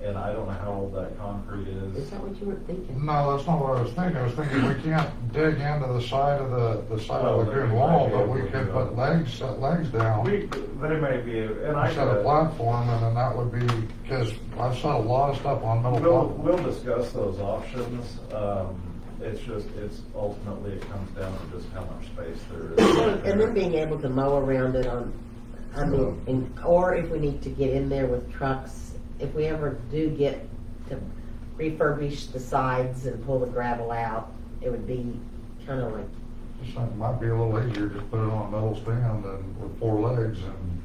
And I don't know how old that concrete is. Is that what you were thinking? No, that's not what I was thinking. I was thinking we can't dig into the side of the side of the lagoon wall, but we can put set legs down. They may be, and I set a platform, and then that would be, because I've set a lot of stuff on metal platforms. We'll discuss those options. It's ultimately it comes down to just how much space there is. And then being able to mow around it or if we need to get in there with trucks, if we ever do get to refurbish the sides and pull the gravel out, it would be kind of like. It might be a little easier, just put it on a metal stand and with 4 legs, and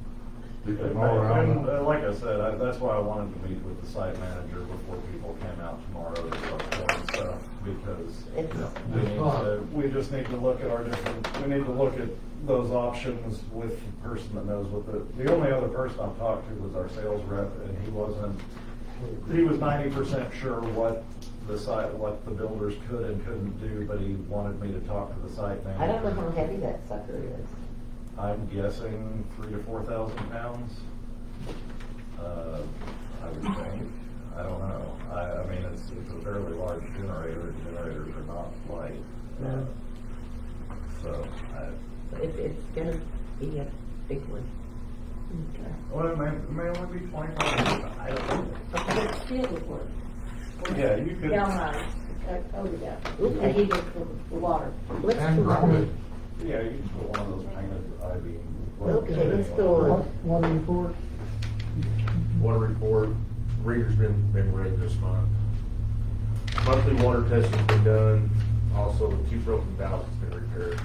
you can mow around it. Like I said, that's why I wanted to meet with the site manager before people came out tomorrow to start pouring stuff, because we just need to look at we need to look at those options with the person that knows what the only other person I've talked to was our sales rep, and he was 90% sure what the builders could and couldn't do, but he wanted me to talk to the site manager. I don't know how heavy that sucker is. I'm guessing 3,000 to 4,000 pounds. I would think. I don't know. I mean, it's a fairly large generator. Generators are not light. No. So It's gonna be a big one. Okay. well, it may only be 25. I don't know. But still would work. Yeah, you could. Galvanized, coated up. Okay. And heat it for the water. Let's And go grounded. on. Yeah, you can put one of those painted I-beam. Okay, let's go on. Water report. Water report, reader's been read this month. Monthly water testing's been done, also the 2 broken valves has been repaired.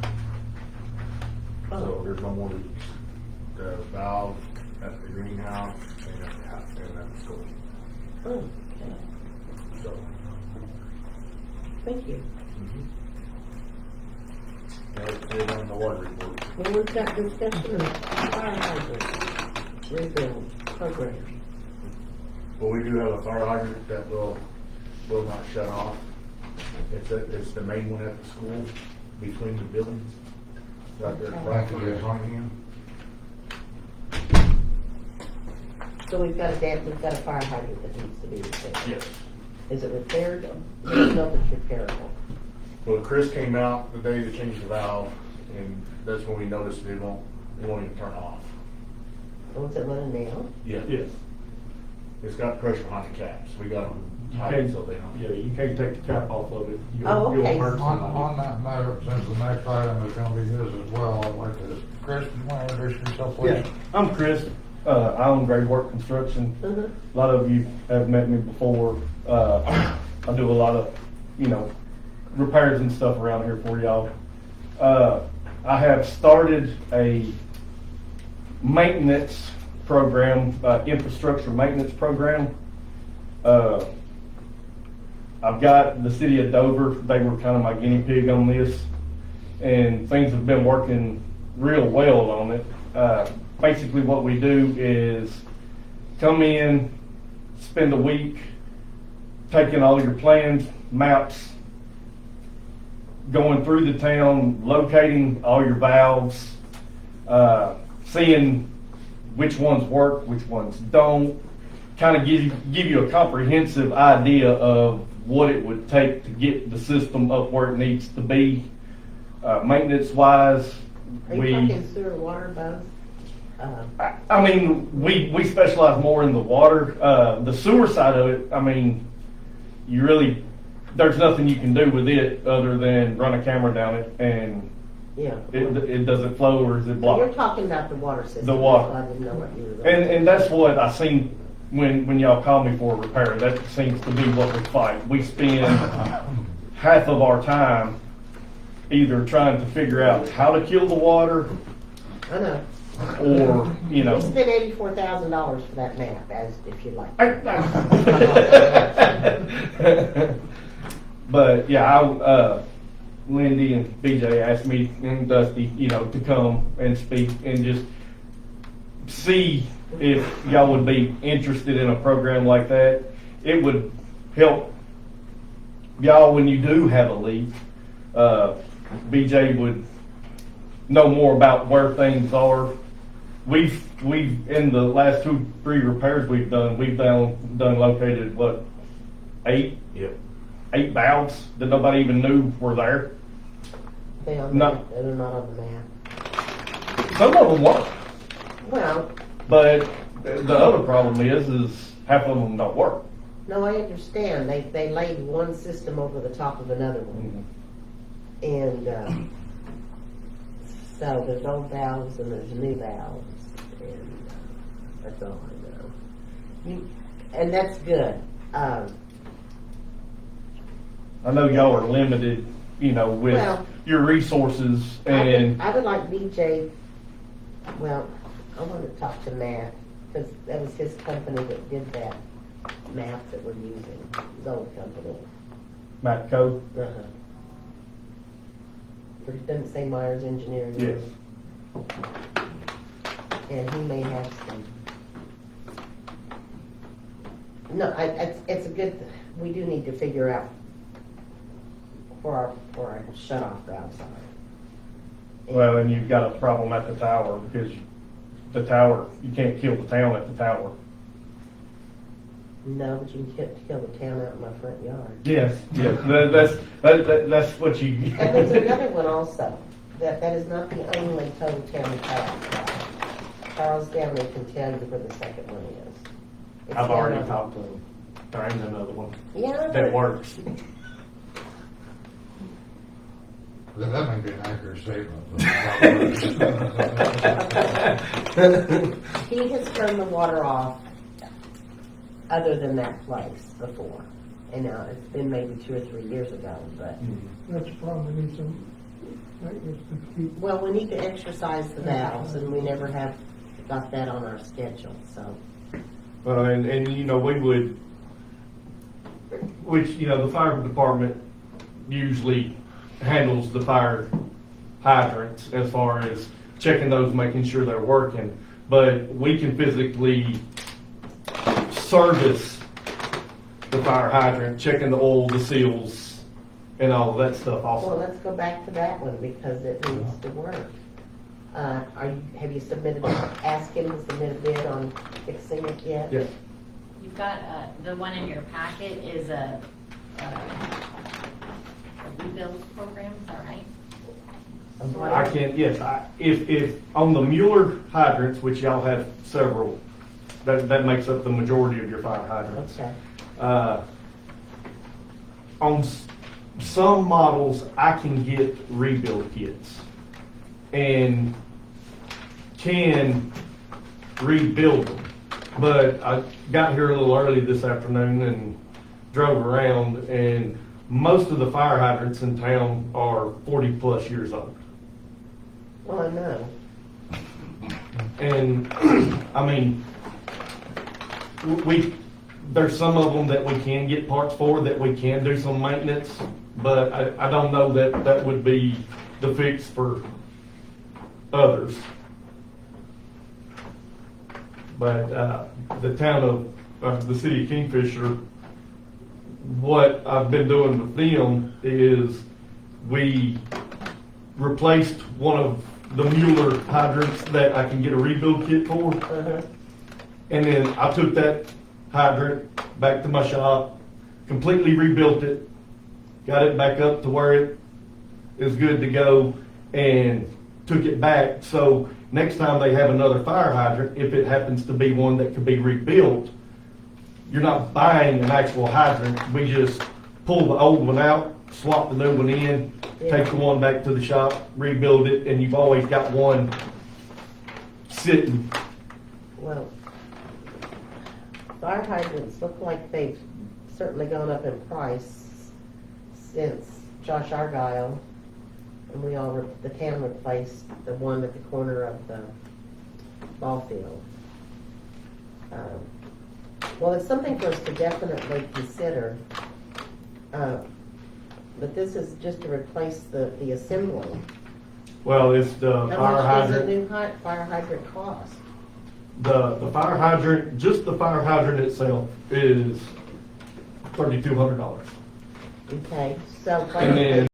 So there's no more leaks. The valve at the greenhouse and at the house and at the school. Oh, okay. So, Thank you. that's it on the water report. Well, we've got discussion of fire hydrant rebuild program. Well, we do have a fire hydrant that will not shut off. It's the main one at the school, between the buildings. Right there, right there, Birmingham. So we've got a fire hydrant that needs to be repaired. Yes. Is it repaired? You don't know if it's repairable. Well, Chris came out the day they changed the valve, and that's when we noticed it won't even turn off. Oh, is it running now? Yeah. Yes. It's got pressure on the caps. We got them tight so they don't. Yeah, you can't take the cap off of it. Oh, okay. You'll hurt somebody. On that note, since the next item is gonna be his as well, I'd like to, Chris, you wanna introduce yourself, please? Yeah, I'm Chris. I own Grade Work Construction. Mhm. A lot of you have met me before. I do a lot of, repairs and stuff around here for y'all. I have started a maintenance program, infrastructure maintenance program. I've got the city of Dover, they were kind of my guinea pig on this, and things have been working real well on it. Basically what we do is come in, spend a week taking all your plans, maps, going through the town, locating all your valves, seeing which ones work, which ones don't, kind of give you a comprehensive idea of what it would take to get the system up where it needs to be. Maintenance wise, Are you talking sewer, water, both? I mean, we specialize more in the water. The sewer side of it, I mean, there's nothing you can do with it other than run a camera down it and Yeah. it doesn't flow or is it You're blocked. talking about the water system. The water. I didn't know what you were going And that's what I seen when y'all call me for a repair. That seems to be what we fight. We spend half of our time either trying to figure out how to kill the water I know. or, We spent $84,000 for that map, as if you like. But yeah, Lindy and BJ asked me and Dusty, to come and speak and just see if y'all would be interested in a program like that. It would help y'all when you do have a leak. BJ would know more about where things are. We've in the last 2-3 repairs we've done located what, 8? Yep. 8 valves that nobody even knew were there. They're No. not on the map. Some of them work, Well, but the other problem is half of them don't work. no, I understand. They laid one system over the top of another one. And so there's old valves and there's new valves. And that's all I know. And that's good. I know y'all are limited, with Well- your resources and I would like BJ, well, I want to talk to Matt, because that was his company that did that map that we're using, his old company. Matt Coe. Uh-huh. But it doesn't say Myers Engineering. Yes. And he may have some. No, it's a good, we do need to figure out where our shut-off valves are. Well, and you've got a problem at the tower because the tower, you can't kill the town at the tower. No, but you can kill the town out in my front yard. Yes, yes, that's what you. And there's another one also, that is not the only total town power. Charles Downey can tell you where the second one is. It's I've already down on- talked to him. There ain't another one Yeah. that works. Then that might be an accurate statement. He has turned the water off other than that place before. And now it's been maybe 2 or 3 years ago, but, That's a problem, we need some, maintenance to keep. well, we need to exercise the valves and we never have got that on our schedule, so. And we would, which, the fire department usually handles the fire hydrants as far as checking those, making sure they're working. But we can physically service the fire hydrant, checking the oil, the seals, and all of that stuff Well, also. let's go back to that one because it needs to work. Have you submitted, asked him to submit a bid on fixing it yet? Yes. You've got, the one in your packet is a rebuild program, is that right? I can, yes, if on the Mueller hydrants, which y'all have several, that makes up the majority of your fire hydrants. Okay. On some models, I can get rebuild kits and can rebuild them. But I got here a little early this afternoon and drove around, and most of the fire hydrants in town are 40+ years old. Well, I know. And, I mean, there's some of them that we can get parts for, that we can do some maintenance, but I don't know that that would be the fix for others. But, the town of, the city of Kingfisher, what I've been doing with them is we replaced one of the Mueller hydrants that I can get a rebuild kit for. And then I took that hydrant back to my shop, completely rebuilt it, got it back up to where it is good to go, and took it back. So next time they have another fire hydrant, if it happens to be one that could be rebuilt, you're not buying an actual hydrant. We just pull the old one out, swap the new one in, take the one back to the shop, rebuild it, and you've always got one sitting. Well, fire hydrants look like they've certainly gone up in price since Josh Argyle, and the town replaced the one at the corner of the ball field. Well, it's something for us to definitely consider, but this is just to replace the assembly. Well, it's the How fire much does a hydrant. new fire hydrant cost? The fire hydrant, just the fire hydrant itself is $3,200. Okay, so. And then